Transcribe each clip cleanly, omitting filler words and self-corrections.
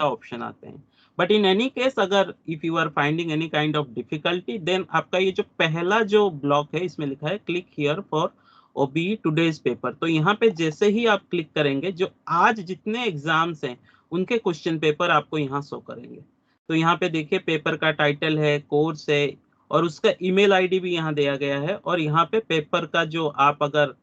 Option आते हैं। But in any case अगर if you are finding any kind of difficulty, then आपका ये जो पहला जो ब्लॉक है इसमें लिखा है click here for OBE today's paper, तो यहाँ पे जैसे ही आप क्लिक करेंगे जो आज जितने एग्जाम्स हैं उनके क्वेश्चन पेपर आपको यहाँ शो करेंगे। तो यहाँ पे देखिए पेपर का टाइटल है, कोर्स है, और उसका ईमेल आईडी भी यहाँ दिया गया है। और यहाँ पे पेपर का जो आप अगर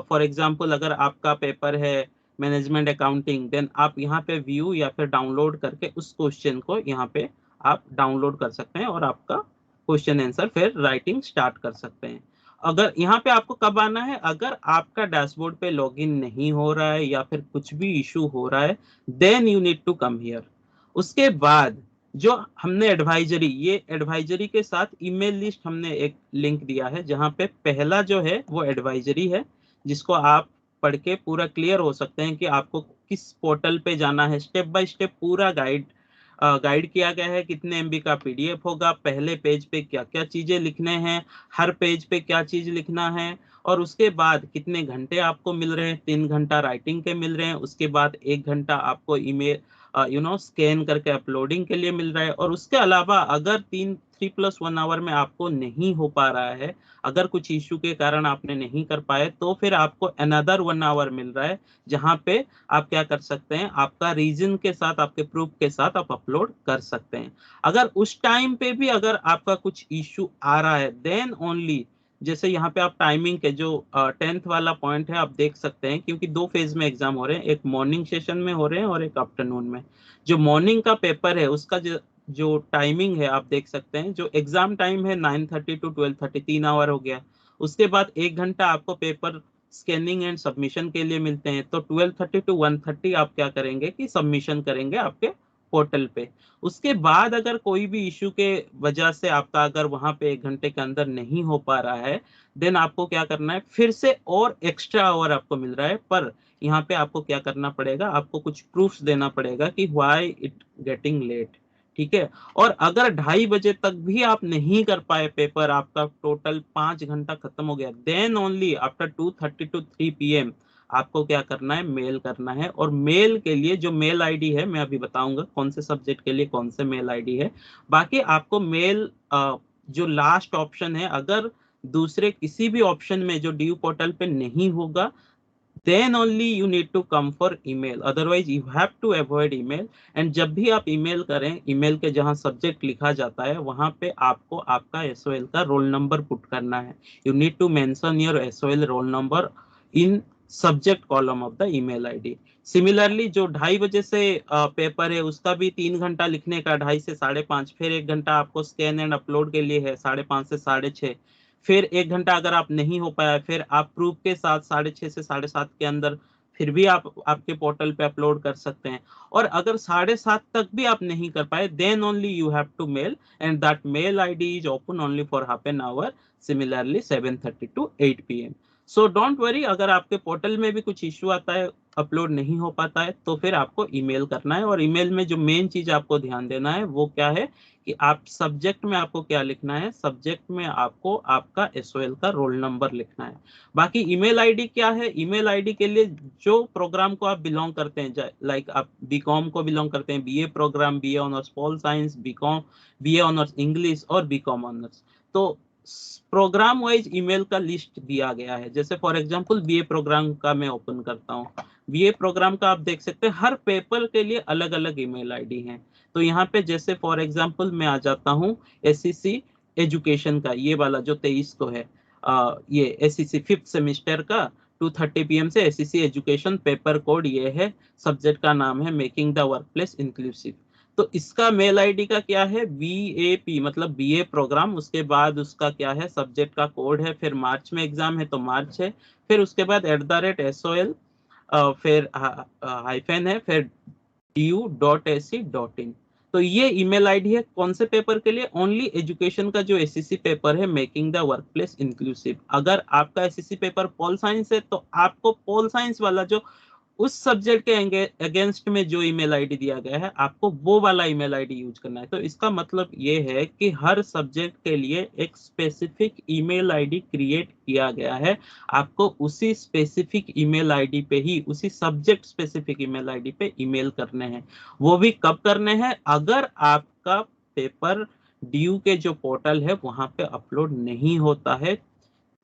फॉर एग्जांपल अगर आपका पेपर है मैनेजमेंट अकाउंटिंग, देन आप यहाँ पे व्यू या फिर डाउनलोड करके उस क्वेश्चन को यहाँ पे आप डाउनलोड कर सकते हैं और आपका क्वेश्चन आंसर फिर राइटिंग स्टार्ट कर सकते हैं। अगर यहाँ पे आपको कब आना है, अगर आपका डैशबोर्ड पे लॉगिन नहीं हो रहा है या फिर कुछ भी इशू हो रहा है, then you need to come here. उसके बाद जो हमने एडवाइजरी, ये एडवाइजरी के साथ ईमेल लिस्ट हमने एक लिंक दिया है, जहां पे पहला जो है वो एडवाइजरी है, जिसको आप पढ़ के पूरा क्लियर हो सकते हैं कि आपको किस पोर्टल पे जाना है। स्टेप बाय स्टेप पूरा गाइड किया गया है, कितने एमबी का पीडीएफ होगा, पहले पेज पे क्या क्या चीजें लिखने हैं, हर पेज पे क्या चीज लिखना है, और उसके बाद कितने घंटे आपको मिल रहे हैं। 3 घंटा राइटिंग के मिल रहे हैं, उसके बाद 1 घंटा आपको ईमेल स्कैन करके अपलोडिंग के लिए मिल रहा है। और उसके अलावा अगर 3+1 आवर में आपको नहीं हो पा रहा है, अगर कुछ इश्यू के कारण आपने नहीं कर पाए, तो फिर आपको अनदर 1 आवर मिल रहा है, जहां पे आप क्या कर सकते हैं, आपका रीजन के साथ, आपके प्रूफ के साथ आप अपलोड कर सकते हैं। अगर उस टाइम पे भी अगर आपका कुछ इश्यू आ रहा है, देन ओनली, जैसे यहाँ पे आप टाइमिंग के जो 10th वाला पॉइंट है आप देख सकते हैं, क्योंकि 2 फेज में एग्जाम हो रहे हैं, एक मॉर्निंग सेशन में हो रहे हैं और एक आफ्टरनून में। जो मॉर्निंग का पेपर है उसका जो टाइमिंग है आप देख सकते हैं, जो एग्जाम टाइम है 9:30 to 12:30, 3 आवर हो गया। उसके बाद 1 घंटा आपको पेपर स्कैनिंग एंड सबमिशन के लिए मिलते हैं, तो 12:30 to 1:30 आप क्या करेंगे कि सबमिशन करेंगे आपके पोर्टल पे। उसके बाद अगर कोई भी इश्यू के वजह से आपका अगर वहां पे 1 घंटे के अंदर नहीं हो पा रहा है, देन आपको क्या करना है, फिर से और एक्स्ट्रा आवर आपको मिल रहा है, पर यहाँ पे आपको क्या करना पड़ेगा, आपको कुछ प्रूफ्स देना पड़ेगा कि व्हाई इट गेटिंग लेट। ठीक है। और अगर 2:30 बजे तक भी आप नहीं कर पाए पेपर, आपका टोटल 5 घंटा खत्म हो गया, then only after 2:30 to 3 PM आपको क्या करना है, मेल करना है। और मेल के लिए जो मेल आईडी है मैं अभी बताऊंगा कौन से सब्जेक्ट के लिए कौन से मेल आईडी है। बाकी आपको मेल जो लास्ट ऑप्शन है, अगर दूसरे किसी भी ऑप्शन में जो ड्यू पोर्टल पे नहीं होगा, then only you need to come for email, otherwise you have to avoid email। and जब भी आप ईमेल करें, ईमेल के जहां सब्जेक्ट लिखा जाता है वहां पे आपको आपका एसओएल का रोल नंबर पुट करना है। You need to mention your SOL roll number in subject column of the email ID. Similarly जो 2:30 बजे से पेपर है उसका भी 3 घंटा लिखने का, 2:30 से 5:30, फिर 1 घंटा आपको स्कैन एंड अपलोड के लिए है 5:30 से 6:30, फिर 1 घंटा अगर आप नहीं हो पाया, फिर आप प्रूफ के साथ 6:30 से 7:30 के अंदर फिर भी आप आपके पोर्टल पे अपलोड कर सकते हैं। और अगर 7:30 तक भी आप नहीं कर पाए, then only you have to mail, and that mail ID is open only for half an hour, similarly 7:30 to 8 PM। So don't worry, अगर आपके पोर्टल में भी कुछ इश्यू आता है, अपलोड नहीं हो पाता है, तो फिर आपको ईमेल करना है। और ईमेल में जो मेन चीज आपको ध्यान देना है वो क्या है कि आप सब्जेक्ट में आपको क्या लिखना है, सब्जेक्ट में आपको आपका एसओएल का रोल नंबर लिखना है। बाकी ईमेल आईडी क्या है, ईमेल आईडी के लिए जो प्रोग्राम को आप बिलोंग करते हैं, लाइक आप बीकॉम को बिलोंग करते हैं, BA programme, BA honours pol science, BCom, BA honours English और बीकॉम ऑनर्स, तो प्रोग्राम वाइज ईमेल का लिस्ट दिया गया है। जैसे फॉर एग्जांपल बीए प्रोग्राम का मैं ओपन करता हूँ, बीए प्रोग्राम का आप देख सकते हैं हर पेपर के लिए अलग अलग ईमेल आईडी है। तो यहाँ पे जैसे फॉर एग्जांपल मैं आ जाता हूँ एसईसी एजुकेशन का, ये वाला जो 23 को है, ये एसईसी 5th सेमेस्टर का 2:30 PM से एसईसी एजुकेशन, पेपर कोड ये है, सब्जेक्ट का नाम है making the work place inclusive. तो इसका मेल आईडी का क्या है, बीएपी मतलब बीए प्रोग्राम, उसके बाद उसका क्या है, सब्जेक्ट का कोड है, फिर मार्च में एग्जाम है तो मार्च है, फिर उसके बाद @SOL, फिर हाइफन है, फिर du.ac.in। तो ये ईमेल आईडी है कौन से पेपर के लिए, ओनली एजुकेशन का जो एसईसी पेपर है मेकिंग द वर्कप्लेस इंक्लूसिव। अगर आपका एसईसी पेपर पोल साइंस है तो आपको पोल साइंस वाला जो उस सब्जेक्ट के अगेंस्ट में जो ईमेल आईडी दिया गया है आपको वो वाला ईमेल आईडी यूज करना है। तो इसका मतलब ये है कि हर सब्जेक्ट के लिए एक स्पेसिफिक ईमेल आईडी क्रिएट किया गया है, आपको उसी स्पेसिफिक ईमेल आईडी पे ही, उसी सब्जेक्ट स्पेसिफिक ईमेल आईडी पे ईमेल करने हैं। वो भी कब करने हैं, अगर आपका पेपर ड्यू के जो पोर्टल है वहां पे अपलोड नहीं होता है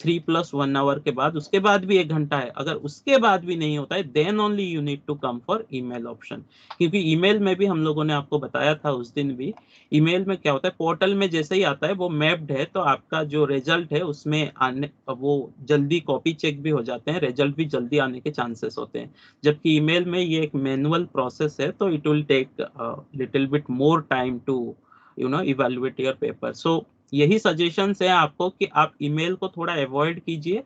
3+1 आवर के बाद, उसके बाद भी 1 घंटा है, अगर उसके बाद भी नहीं होता है then only you need to come for email option. क्योंकि ईमेल में भी हम लोगों ने आपको बताया था उस दिन भी, ईमेल में क्या होता है, पोर्टल में जैसे ही आता है वो मैप्ड है, तो आपका जो रिजल्ट है उसमें आने वो जल्दी कॉपी चेक भी हो जाते हैं, रिजल्ट भी जल्दी आने के चांसेस होते हैं। जबकि ईमेल में ये एक मैनुअल प्रोसेस है, तो it will take little bit more time to evaluate your paper. So यही सजेशंस है आपको कि आप ईमेल को थोड़ा अवॉइड कीजिए,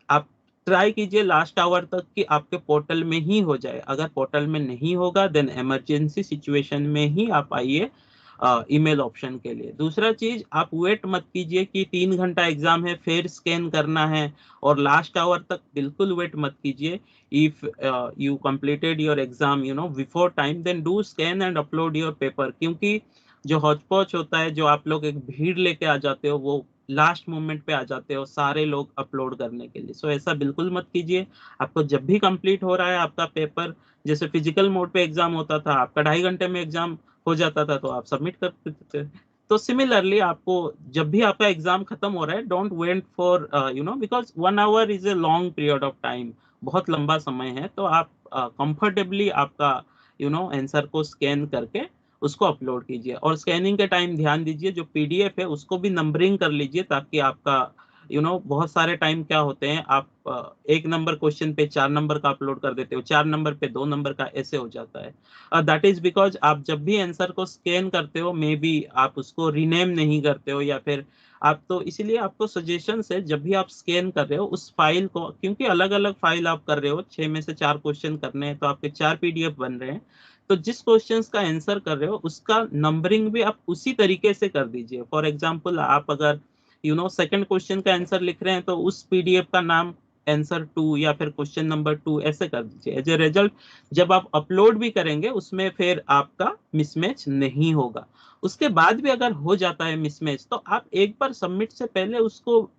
आप ट्राई कीजिए लास्ट आवर तक कि आपके पोर्टल में ही हो जाए। अगर पोर्टल में नहीं होगा देन इमरजेंसी सिचुएशन में ही आप आइए ईमेल ऑप्शन के लिए। दूसरा चीज, आप वेट मत कीजिए कि 3 घंटा एग्जाम है फिर स्कैन करना है, और लास्ट आवर तक बिल्कुल वेट मत कीजिए। If you completed your exam before time, then do scan and upload your paper. क्योंकि जो हौच पौच होता है, जो आप लोग एक भीड़ लेके आ जाते हो, वो लास्ट मोमेंट पे आ जाते हो सारे लोग अपलोड करने के लिए। सो ऐसा बिल्कुल मत कीजिए। आपको जब भी कंप्लीट हो रहा है आपका पेपर, जैसे फिजिकल मोड पे एग्जाम होता था, आपका 2.5 घंटे में एग्जाम हो जाता था तो आप सबमिट कर देते थे। तो सिमिलरली आपको जब भी आपका एग्जाम खत्म हो रहा है, don't wait for because 1 hour is a long period of time, बहुत लंबा समय है। तो आप कंफर्टेबली आपका आंसर को स्कैन करके उसको अपलोड कीजिए, और स्कैनिंग के टाइम ध्यान दीजिए जो पीडीएफ है उसको भी नंबरिंग कर लीजिए, ताकि आपका बहुत सारे टाइम क्या होते हैं, आप 1 नंबर क्वेश्चन पे 4 नंबर का अपलोड कर देते हो, 4 नंबर पे 2 नंबर का, ऐसे हो जाता है। दैट इज बिकॉज आप जब भी आंसर को स्कैन करते हो मे बी आप उसको रीनेम नहीं करते हो, या फिर आप, तो इसीलिए आपको सजेशन है जब भी आप स्कैन कर रहे हो उस फाइल को, क्योंकि अलग अलग फाइल आप कर रहे हो, 6 में से 4 क्वेश्चन करने हैं तो आपके 4 पीडीएफ बन रहे हैं, तो जिस क्वेश्चन का आंसर कर रहे हो उसका नंबरिंग भी आप उसी तरीके से कर दीजिए। फॉर एग्जाम्पल, आप अगर सेकंड क्वेश्चन का आंसर लिख रहे हैं तो उस पीडीएफ का नाम आंसर 2 या फिर क्वेश्चन नंबर 2 ऐसे कर दीजिए। एज ए रिजल्ट जब आप अपलोड भी करेंगे उसमें फिर आपका मिसमैच नहीं होगा। उसके बाद भी अगर हो जाता है मिसमैच, तो आप एक बार सबमिट से पहले उसको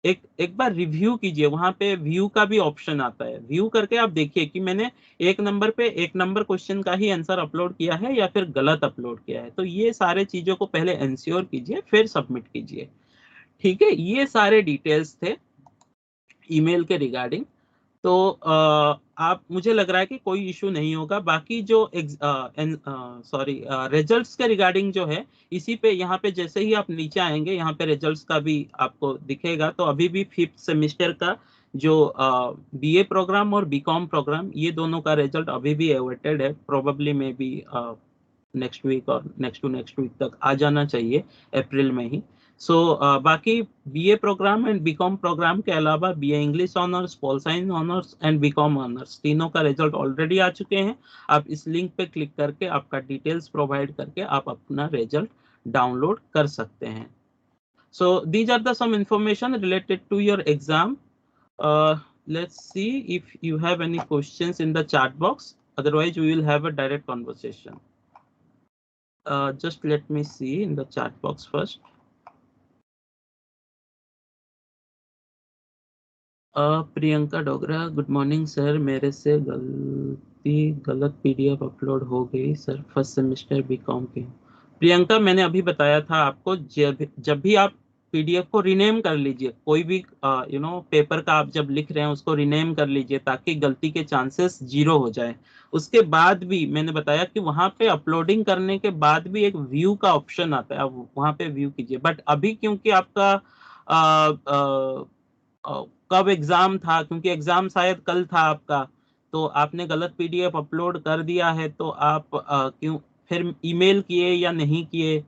एक एक बार रिव्यू कीजिए। वहां पे व्यू का भी ऑप्शन आता है, व्यू करके आप देखिए कि मैंने 1 नंबर पे 1 नंबर क्वेश्चन का ही आंसर अपलोड किया है या फिर गलत अपलोड किया है। तो ये सारे चीजों को पहले इंश्योर कीजिए फिर सबमिट कीजिए। ठीक है, ये सारे डिटेल्स थे ईमेल के रिगार्डिंग। तो आप, मुझे लग रहा है कि कोई इशू नहीं होगा। बाकी जो सॉरी रिजल्ट्स के रिगार्डिंग जो है, इसी पे यहाँ पे जैसे ही आप नीचे आएंगे यहाँ पे रिजल्ट्स का भी आपको दिखेगा। तो अभी भी 5th सेमेस्टर का जो बीए प्रोग्राम और बीकॉम प्रोग्राम, ये दोनों का रिजल्ट अभी भी अवेटेड है, probably maybe next week और नेक्स्ट टू नेक्स्ट वीक तक आ जाना चाहिए, अप्रैल में ही। सो बाकी BA programme and BCom programme के अलावा BA English honours, pol science honours and BCom honours, तीनों का रिजल्ट ऑलरेडी आ चुके हैं। आप इस लिंक पे क्लिक करके आपका डिटेल्स प्रोवाइड करके आप अपना रिजल्ट डाउनलोड कर सकते हैं। So these are the some information related to your exam. Let's see if you have any questions in the chat box, otherwise we will have a direct conversation. Just let me see in the chat box first. Priyanka Dogra, good morning sir, मेरे से गलत PDF upload हो गई sir, first semester BCom के। प्रियंका, मैंने अभी बताया था आपको, जब भी आप पीडीएफ को रीनेम कर लीजिए, कोई भी पेपर का आप जब लिख रहे हैं उसको रीनेम कर लीजिए ताकि गलती के चांसेस 0 हो जाए। उसके बाद भी मैंने बताया कि वहां पे अपलोडिंग करने के बाद भी एक व्यू का ऑप्शन आता है, आप वहां पे व्यू कीजिए। बट अभी क्योंकि आपका कब एग्जाम था, क्योंकि एग्जाम शायद कल था आपका, तो आपने गलत पीडीएफ अपलोड कर दिया है, तो आप क्यों फिर ईमेल किए या नहीं किए,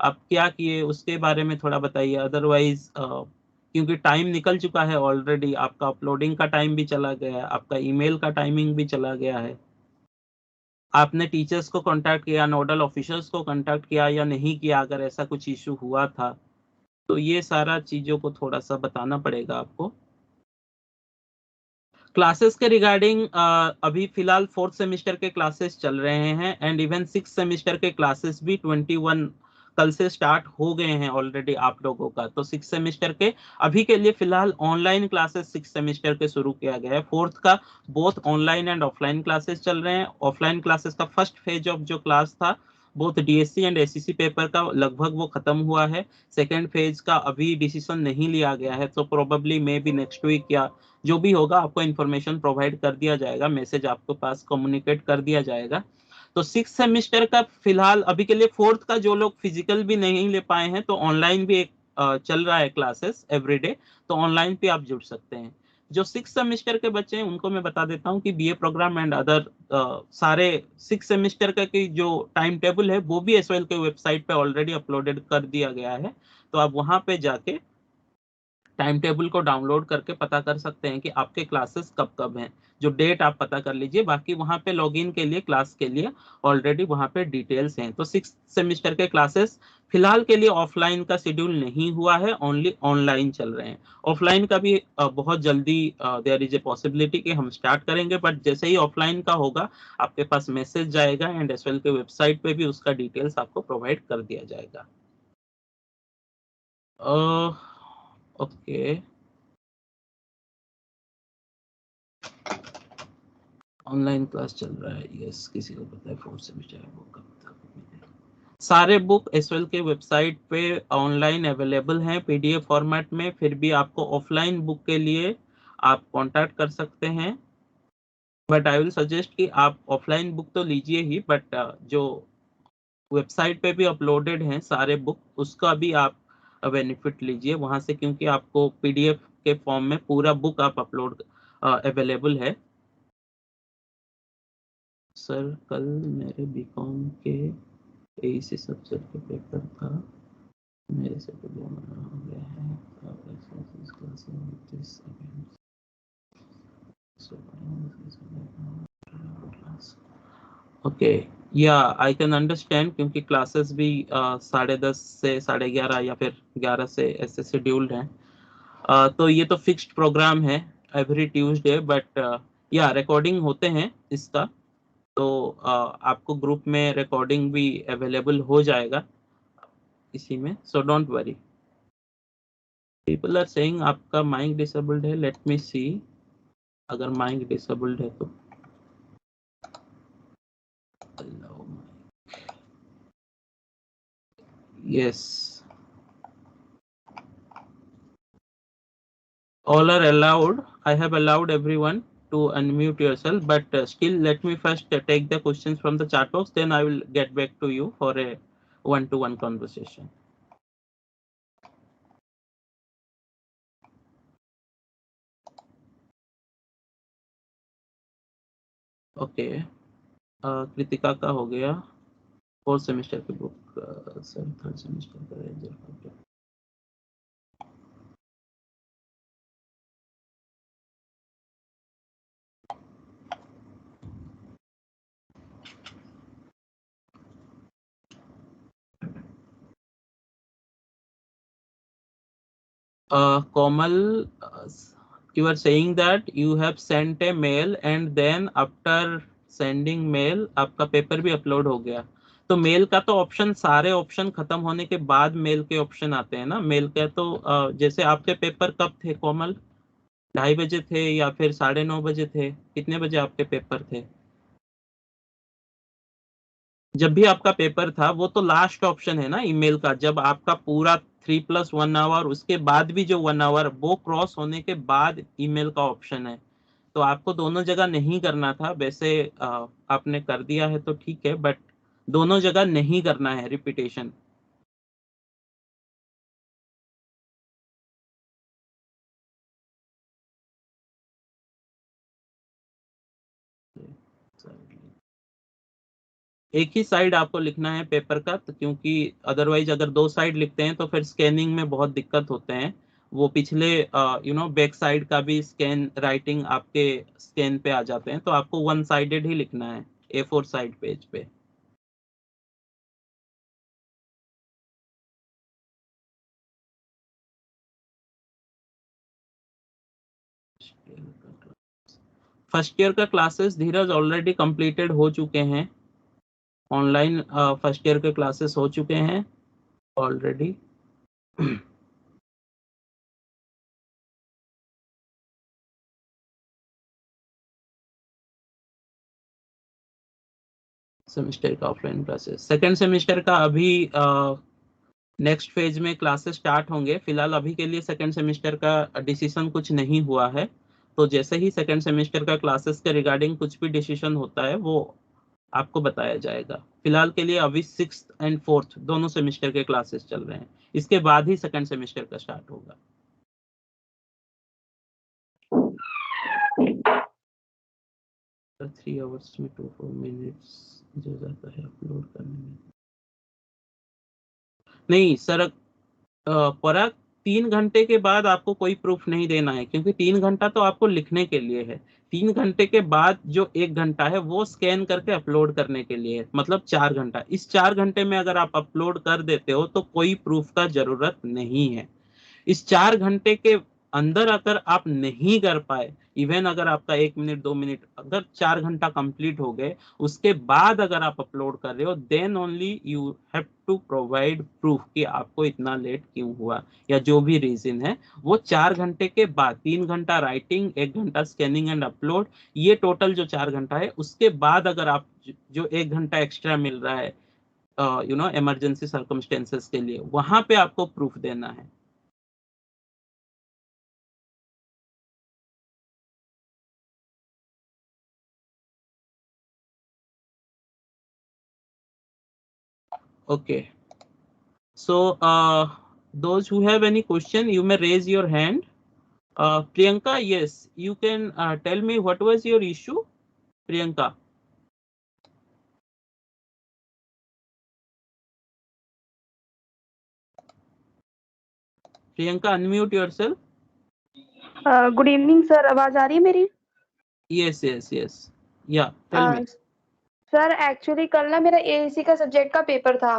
आप क्या किए उसके बारे में थोड़ा बताइए। अदरवाइज क्योंकि टाइम निकल चुका है ऑलरेडी, आपका अपलोडिंग का टाइम भी चला गया है, आपका ईमेल का टाइमिंग भी चला गया है। आपने टीचर्स को कांटेक्ट किया, नोडल ऑफिसर्स को कांटेक्ट किया या नहीं किया, अगर ऐसा कुछ इशू हुआ था तो ये सारा चीजों को थोड़ा सा बताना पड़ेगा आपको। क्लासेस के रिगार्डिंग अभी फिलहाल 4th सेमेस्टर के क्लासेस चल रहे हैं एंड इवन 6th सेमेस्टर के क्लासेस भी 21 कल से स्टार्ट हो गए हैं ऑलरेडी आप लोगों का। तो 6th सेमेस्टर के अभी के लिए फिलहाल ऑनलाइन क्लासेस 6th सेमेस्टर के शुरू किया गया है। 4th का both online and offline classes चल रहे हैं। ऑफलाइन क्लासेस का फर्स्ट फेज ऑफ जो क्लास था both DSC and SCC paper का लगभग वो खत्म हुआ है। सेकेंड फेज का अभी डिसीजन नहीं लिया गया है, तो probably maybe next week या जो भी होगा आपको इन्फॉर्मेशन प्रोवाइड कर दिया जाएगा, मैसेज आपको पास कम्युनिकेट कर दिया जाएगा। तो 6th सेमेस्टर का फिलहाल अभी के लिए 4th का जो लोग फिजिकल भी नहीं ले पाए हैं तो ऑनलाइन भी एक चल रहा है क्लासेस एवरीडे, तो ऑनलाइन पे आप जुड़ सकते हैं। जो 6th सेमेस्टर के बच्चे हैं उनको मैं बता देता हूँ कि बीए प्रोग्राम एंड अदर सारे 6th सेमेस्टर का की जो टाइम टेबल है वो भी एसवाइएल के वेबसाइट पे ऑलरेडी अपलोडेड कर दिया गया है। तो आप वहां पे जाके टाइम टेबल को डाउनलोड करके पता कर सकते हैं कि आपके क्लासेस कब कब हैं। जो डेट आप पता कर लीजिए, बाकी वहां पे लॉगिन के लिए क्लास के लिए ऑलरेडी वहां पे डिटेल्स हैं। तो 6th सेमेस्टर के क्लासेस फिलहाल के लिए ऑफलाइन का शेड्यूल नहीं हुआ है, ओनली ऑनलाइन चल रहे हैं। ऑफलाइन का भी बहुत जल्दी देयर इज ए पॉसिबिलिटी कि हम स्टार्ट करेंगे, बट जैसे ही ऑफलाइन का होगा आपके पास मैसेज जाएगा एंड एसवाइएल के वेबसाइट पे भी उसका डिटेल्स आपको प्रोवाइड कर दिया जाएगा। ओके, ऑनलाइन क्लास चल रहा है, यस। किसी को पता है 4th सेमेस्टर वो कब तक मिलेगा? सारे बुक एसवाइएल के वेबसाइट पे ऑनलाइन अवेलेबल हैं पीडीएफ फॉर्मेट में। फिर भी आपको ऑफलाइन बुक के लिए आप कांटेक्ट कर सकते हैं, बट आई विल सजेस्ट कि आप ऑफलाइन बुक तो लीजिए ही, बट जो वेबसाइट पे भी अपलोडेड हैं सारे बुक उसका भी आप बेनिफिट लीजिए वहां से, क्योंकि आपको पीडीएफ के फॉर्म में पूरा बुक आप अपलोड अवेलेबल है। सर कल मेरे बीकॉम के एईसी सब्जेक्ट के पेपर था, मेरे से तो 2 महीना हो गया है। ओके, या आई कैन अंडरस्टैंड, क्योंकि क्लासेस भी 10:30 से 11:30 या फिर 11 से ऐसे शेड्यूल्ड हैं। तो ये तो फिक्स्ड प्रोग्राम है एवरी ट्यूसडे, बट या रिकॉर्डिंग होते हैं इसका, तो आपको ग्रुप में रिकॉर्डिंग भी अवेलेबल हो जाएगा इसी में, so don't worry. People are saying आपका माइक डिसेबल्ड है, लेट मी सी। अगर माइक डिसेबल्ड है तो yes, all are allowed. I have allowed everyone to unmute yourself, but still let me first take the questions from the chat box, then I will get back to you for a one-to-one conversation. Okay, Kritika का हो गया 4th semester की book, sir 3rd semester का result. Komal, you are saying that you have sent a mail and then after sending mail आपका paper भी upload हो गया। तो मेल का तो ऑप्शन, सारे ऑप्शन खत्म होने के बाद मेल के ऑप्शन आते हैं ना। मेल का तो जैसे आपके पेपर कब थे कोमल? 2:30 बजे थे या फिर 9:30 बजे थे? कितने बजे आपके पेपर थे? जब भी आपका पेपर था वो तो लास्ट ऑप्शन है ना ईमेल का, जब आपका पूरा 3+1 आवर, उसके बाद भी जो 1 आवर वो क्रॉस होने के बाद ईमेल का ऑप्शन है। तो आपको दोनों जगह नहीं करना था वैसे, आपने कर दिया है तो ठीक है, बट दोनों जगह नहीं करना है रिपीटेशन। एक ही साइड आपको लिखना है पेपर का, तो क्योंकि अदरवाइज अगर 2 साइड लिखते हैं तो फिर स्कैनिंग में बहुत दिक्कत होते हैं। वो पिछले बैक साइड का भी स्कैन राइटिंग आपके स्कैन पे आ जाते हैं, तो आपको 1 साइडेड ही लिखना है A4 साइड पेज पे। फर्स्ट ईयर का क्लासेस धीरज ऑलरेडी कंप्लीटेड हो चुके हैं, ऑनलाइन फर्स्ट ईयर के क्लासेस हो चुके हैं ऑलरेडी। सेमेस्टर का ऑफलाइन क्लासेस, सेकेंड सेमेस्टर का अभी नेक्स्ट फेज में क्लासेस स्टार्ट होंगे। फिलहाल अभी के लिए सेकेंड सेमेस्टर का डिसीजन कुछ नहीं हुआ है, तो जैसे ही सेकेंड सेमेस्टर का क्लासेस के रिगार्डिंग कुछ भी डिसीजन होता है वो आपको बताया जाएगा। फिलहाल के लिए अभी 6th एंड 4th दोनों सेमेस्टर के क्लासेस चल रहे हैं, इसके बाद ही सेकेंड सेमेस्टर का स्टार्ट होगा। 3 आवर्स में 2-4 मिनट्स जो जाता है अपलोड करने में। नहीं सर, पराग 3 घंटे के बाद आपको कोई प्रूफ नहीं देना है, क्योंकि 3 घंटा तो आपको लिखने के लिए है। 3 घंटे के बाद जो 1 घंटा है वो स्कैन करके अपलोड करने के लिए है, मतलब 4 घंटा। इस 4 घंटे में अगर आप अपलोड कर देते हो तो कोई प्रूफ का जरूरत नहीं है। इस 4 घंटे के अंदर अगर आप नहीं कर पाए, इवन अगर आपका 1 मिनट 2 मिनट अगर 4 घंटा कंप्लीट हो गए, उसके बाद अगर आप अपलोड कर रहे हो, then only you have to provide proof कि आपको इतना लेट क्यों हुआ या जो भी रीजन है। वो 4 घंटे के बाद 3 घंटा राइटिंग, 1 घंटा स्कैनिंग एंड अपलोड, ये टोटल जो 4 घंटा है, उसके बाद अगर आप जो 1 घंटा एक्स्ट्रा मिल रहा है इमरजेंसी सर्कमस्टेंसेस के लिए, वहां पे आपको प्रूफ देना है। Okay. So, those who have any question, you may raise your hand. Priyanka, yes, you can tell me what was your issue, Priyanka. Priyanka, unmute yourself. Good evening sir, आवाज आ रही है मेरी? Yes, yes, yes. Yeah, tell me. Sir actually कल ना मेरा AAC का subject का paper था,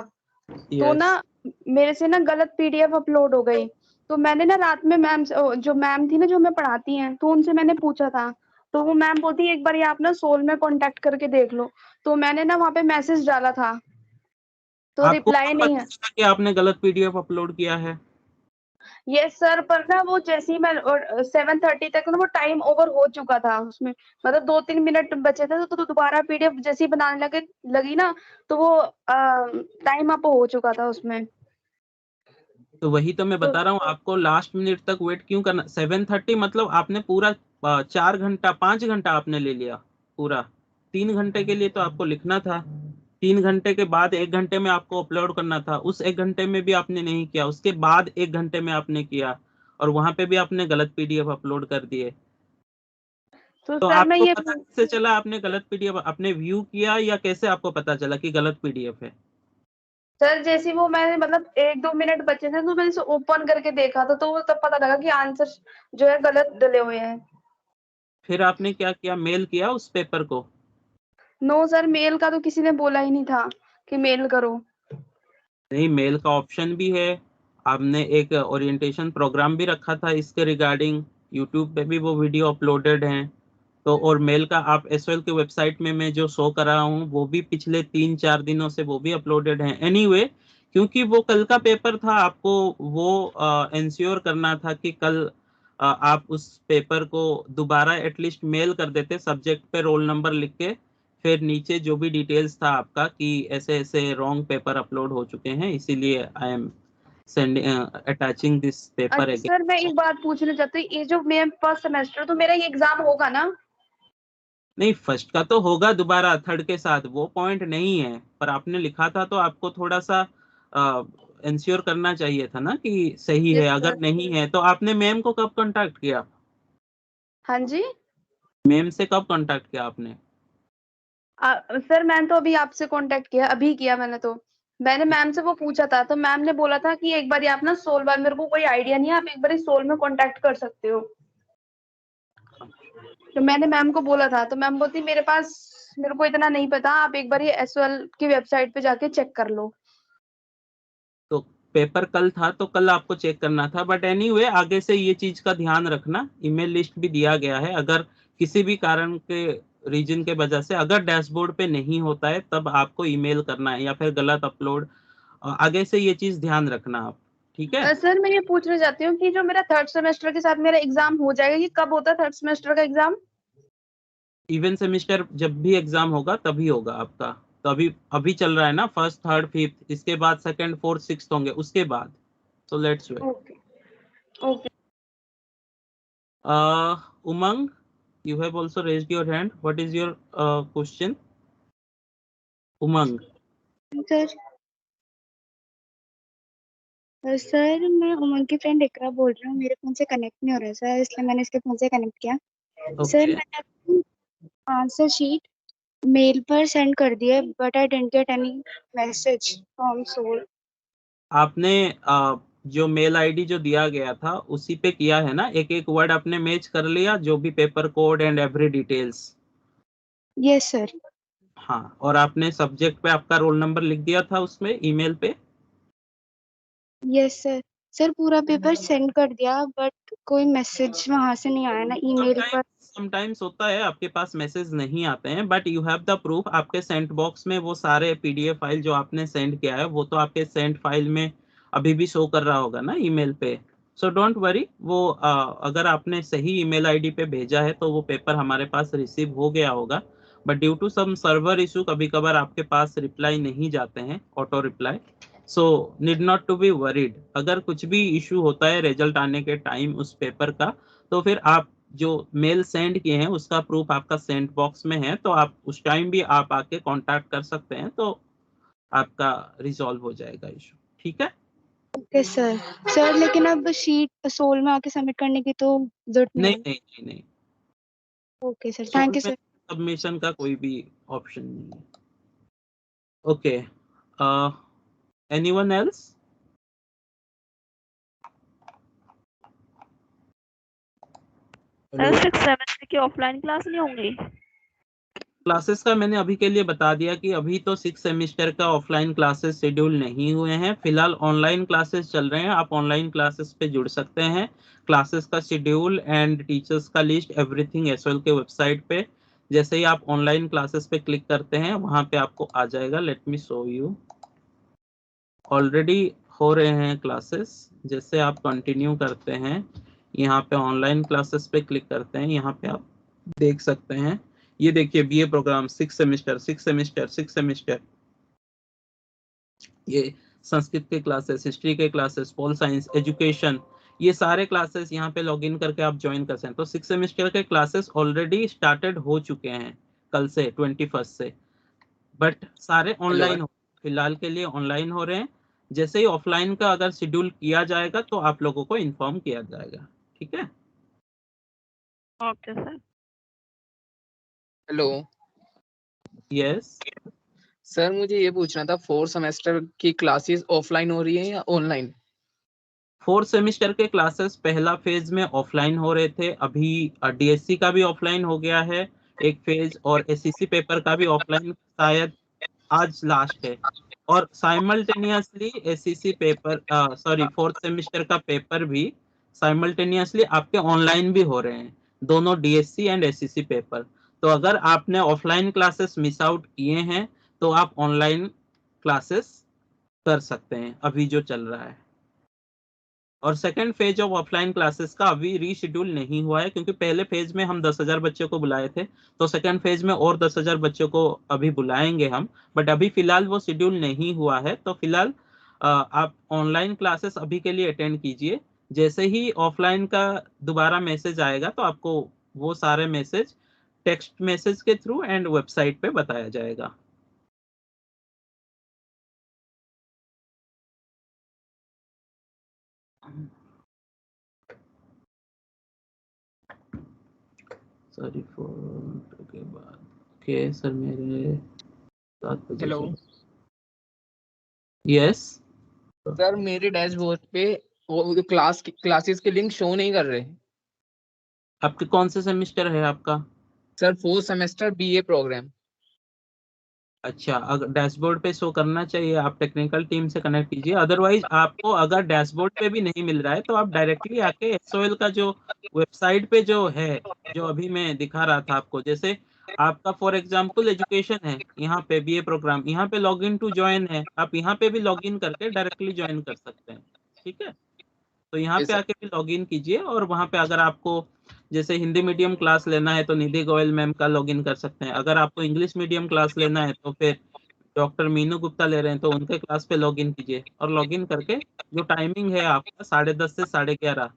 तो Yes. ना मेरे से ना गलत पीडीएफ अपलोड हो गई। तो मैंने ना रात में मैम जो मैम थी ना जो मैं पढ़ाती हैं, तो उनसे मैंने पूछा था, तो वो मैम बोलती एक बार ये आप ना सोल में कांटेक्ट करके देख लो। तो मैंने ना वहाँ पे मैसेज डाला था, तो आपको रिप्लाई कब नहीं पता है। चला कि आपने गलत पीडीएफ अपलोड किया है? ये सर पर ना वो जैसे ही मैं 7:30 तक ना वो टाइम ओवर हो चुका था उसमें, मतलब 2-3 मिनट बचे थे, तो दोबारा पीडीएफ जैसे ही बनाने लगी ना, तो वो टाइम अप हो चुका था उसमें। तो वही तो मैं बता रहा हूँ आपको, लास्ट मिनट तक वेट क्यों करना। 7:30 मतलब आपने पूरा 4 घंटा 5 घंटा आपने ले लिया पूरा। 3 घंटे के लिए तो आपको लिखना था, 3 घंटे के बाद 1 घंटे में आपको अपलोड करना था। उस 1 घंटे में भी आपने नहीं किया, उसके बाद 1 घंटे में आपने किया, और वहां पे भी आपने गलत पीडीएफ अपलोड कर दिए। तो तो सर मैं आपको ये पता कैसे चला आपने गलत पीडीएफ आपने व्यू किया, या कैसे आपको पता चला कि गलत पीडीएफ है? सर जैसे वो मैंने मतलब 1-2 मिनट बचे थे, तो मैंने इसे ओपन करके देखा था, तो वो तब पता लगा कि आंसर जो है गलत डले हुए हैं। फिर आपने क्या किया, मेल किया उस पेपर को? नो सर, मेल का तो किसी ने बोला ही नहीं था कि मेल करो। नहीं, मेल का ऑप्शन भी है। आपने एक ओरिएंटेशन प्रोग्राम भी रखा था इसके रिगार्डिंग, यूट्यूब पे भी वो वीडियो अपलोडेड हैं। तो और मेल का आप एसओएल के वेबसाइट में मैं जो शो कर रहा हूँ वो भी पिछले 3-4 दिनों से वो भी अपलोडेड हैं। एनीवे, क्योंकि वो कल का पेपर था, आपको वो इंश्योर करना था कि कल आप उस पेपर को दोबारा एटलीस्ट मेल कर देते, सब्जेक्ट पे रोल नंबर लिख के, फिर नीचे जो भी डिटेल्स था आपका कि ऐसे ऐसे रॉन्ग पेपर अपलोड हो चुके हैं, इसीलिए I am sending attaching this paper अच्छा अगेन। सर, मैं एक बात पूछना चाहती हूँ, ये जो मेरा फर्स्ट सेमेस्टर, तो मेरा ये एग्जाम होगा ना? नहीं, फर्स्ट का तो होगा दोबारा थर्ड के साथ, वो पॉइंट नहीं है, पर आपने लिखा था तो आपको थोड़ा सा इंश्योर करना चाहिए था ना कि सही है। यस अगर सर। नहीं है तो आपने मैम को कब कांटेक्ट किया? हाँ जी। मैम से कब कांटेक्ट किया आपने? सर मैंने तो अभी आपसे कांटेक्ट किया, अभी किया मैंने तो। मैंने मैम से वो पूछा था, तो मैम ने बोला था कि एक बार आप ना सोल बार, मेरे को कोई आइडिया नहीं है, आप एक बार सोल में कांटेक्ट कर सकते हो। तो मैंने मैम को बोला था, तो मैम बोलती मेरे को इतना नहीं पता, आप एक बार ये एसओएल की वेबसाइट पे जाके चेक कर लो। तो पेपर कल था तो कल आपको चेक करना था, बट एनीवे आगे से ये चीज का ध्यान रखना, ईमेल लिस्ट भी दिया गया है। अगर किसी भी कारण के रीजन के वजह से अगर डैशबोर्ड पे नहीं होता है तब आपको ईमेल करना है, या फिर गलत अपलोड, आगे से ये चीज ध्यान रखना आप, ठीक है। सर मैं ये पूछना चाहती हूँ कि जो मेरा थर्ड सेमेस्टर के साथ मेरा एग्जाम हो जाएगा, ये कब होता है थर्ड सेमेस्टर का एग्जाम? इवन सेमिस्टर जब भी एग्जाम होगा तभी होगा आपका। तो अभी अभी चल रहा है ना फर्स्ट, थर्ड, फिफ्थ, इसके बाद सेकंड, फोर्थ, सिक्स्थ होंगे उसके बाद। So let's wait. Okay okay. Umang, you have also raised your hand. What is your question? Umang. Sir sir मैं उमंग की फ्रेंड इकरा बोल रही हूँ। मेरे फोन से कनेक्ट नहीं हो रहा है सर, इसलिए मैंने इसके फोन से कनेक्ट किया। Sir Okay. मैंने अपनी आंसर शीट मेल पर सेंड कर दिया, but I didn't get any message from SOL. आपने जो मेल आईडी जो दिया गया था उसी पे किया है ना, एक एक वर्ड आपने मैच कर लिया, जो भी paper code and every details. Yes sir. हाँ, और आपने सब्जेक्ट पे आपका रोल नंबर लिख दिया था उसमें ईमेल पे। Yes sir. सर पूरा पेपर सेंड कर दिया, बट कोई मैसेज वहां से नहीं आया ना ईमेल पर। समटाइम्स होता है आपके पास मैसेज नहीं आते हैं, but you have the proof. आपके सेंट बॉक्स में वो सारे पीडीएफ फाइल जो आपने सेंड किया है वो तो आपके सेंट फाइल में अभी भी शो कर रहा होगा ना ईमेल पे। सो डोंट वरी, वो अगर आपने सही ईमेल आईडी पे भेजा है तो वो पेपर हमारे पास रिसीव हो गया होगा, but due to some server issue कभी कभार आपके पास रिप्लाई नहीं जाते हैं, auto reply. So need not to be worried. अगर कुछ भी इशू होता है रिजल्ट आने के टाइम उस पेपर का, तो फिर आप जो मेल सेंड किए हैं उसका प्रूफ आपका सेंड बॉक्स में है, तो आप उस टाइम भी आप आके कांटेक्ट कर सकते हैं, तो आपका रिजॉल्व हो जाएगा इशू, ठीक है। Okay sir. सर लेकिन अब शीट सोल में आके सबमिट करने की तो जरूरत नहीं नहीं है? नहीं नहीं नहीं, okay sir, thank you sir. Submission का कोई भी ऑप्शन नहीं है। Okay, anyone else? Sir 6th semester की ऑफलाइन क्लास नहीं होंगी? क्लासेस का मैंने अभी के लिए बता दिया कि अभी तो 6 सेमेस्टर का ऑफलाइन क्लासेस शेड्यूल नहीं हुए हैं, फिलहाल ऑनलाइन क्लासेस चल रहे हैं। आप ऑनलाइन क्लासेस पे जुड़ सकते हैं। क्लासेस का शेड्यूल एंड टीचर्स का लिस्ट एवरीथिंग एसओएल के वेबसाइट पे, जैसे ही आप ऑनलाइन क्लासेस पे क्लिक करते हैं वहां पे आपको आ जाएगा। Let me show you. Already हो रहे हैं क्लासेस। जैसे आप कंटिन्यू करते हैं, यहाँ पे ऑनलाइन क्लासेस पे क्लिक करते हैं, यहाँ पे आप देख सकते हैं। ये देखिए BA programme 6 semester 6 semester 6 semester, ये संस्कृत के क्लासेस, हिस्ट्री के क्लासेस, पोल साइंस, एजुकेशन, ये सारे क्लासेस यहाँ पे लॉगिन करके आप ज्वाइन कर सकते हैं। तो 6 सेमेस्टर के क्लासेस ऑलरेडी स्टार्टेड हो चुके हैं कल से 21 से, बट सारे ऑनलाइन हो, फिलहाल के लिए ऑनलाइन हो रहे हैं। जैसे ही ऑफलाइन का अगर शेड्यूल किया जाएगा तो आप लोगों को इन्फॉर्म किया जाएगा, ठीक है। Okay sir. Hello yes, sir, मुझे ये पूछना था, 4th सेमेस्टर की क्लासेस ऑफलाइन हो रही है या ऑनलाइन? 4th सेमेस्टर के क्लासेस पहला फेज में ऑफलाइन हो रहे थे, अभी डीएससी का भी ऑफलाइन हो गया है एक फेज, और एससीसी पेपर का भी ऑफलाइन शायद आज लास्ट है। और simultaneously SCC paper, sorry 4th semester का पेपर भी साइमल्टेनियसली आपके ऑनलाइन भी हो रहे हैं, दोनों डीएससी एंड एससीसी पेपर। तो अगर आपने ऑफलाइन क्लासेस मिस आउट किए हैं तो आप ऑनलाइन क्लासेस कर सकते हैं अभी जो चल रहा है। और second phase of offline classes का अभी रीशेड्यूल नहीं हुआ है, क्योंकि पहले फेज में हम 10,000 बच्चों को बुलाए थे, तो सेकेंड फेज में और 10,000 बच्चों को अभी बुलाएंगे हम, बट अभी फिलहाल वो शेड्यूल नहीं हुआ है। तो फिलहाल आप ऑनलाइन क्लासेस अभी के लिए अटेंड कीजिए। जैसे ही ऑफलाइन का दोबारा मैसेज आएगा तो आपको वो सारे मैसेज टेक्स्ट मैसेज के थ्रू एंड वेबसाइट पे बताया जाएगा। सॉरी फॉर के बाद ओके सर, मेरे 7 बजे। हेलो यस सर, मेरे डैशबोर्ड पे वो क्लासेस के लिंक शो नहीं कर रहे। आपके कौन से सेमेस्टर है आपका? Sir 4th semester BA programme. अच्छा, अगर डैशबोर्ड पे शो करना चाहिए, आप टेक्निकल टीम से कनेक्ट कीजिए। अदरवाइज आपको अगर डैशबोर्ड पे भी नहीं मिल रहा है तो आप डायरेक्टली आके एसओएल का जो वेबसाइट पे जो है, जो अभी मैं दिखा रहा था आपको, जैसे आपका फॉर एग्जांपल एजुकेशन है, यहाँ पे बीए प्रोग्राम, यहाँ पे लॉग इन टू ज्वाइन है, आप यहाँ पे भी लॉग इन करके डायरेक्टली ज्वाइन कर सकते हैं। ठीक है, तो यहाँ Yes, पे sir. आके भी लॉग इन कीजिए, और वहाँ पे अगर आपको जैसे हिंदी मीडियम क्लास लेना है तो निधि गोयल मैम का लॉगिन कर सकते हैं। अगर आपको इंग्लिश मीडियम क्लास लेना है तो फिर डॉक्टर मीनू गुप्ता ले रहे हैं तो उनके क्लास पे लॉगिन कीजिए, और लॉगिन करके जो टाइमिंग है आपका 10:30 से 11:30,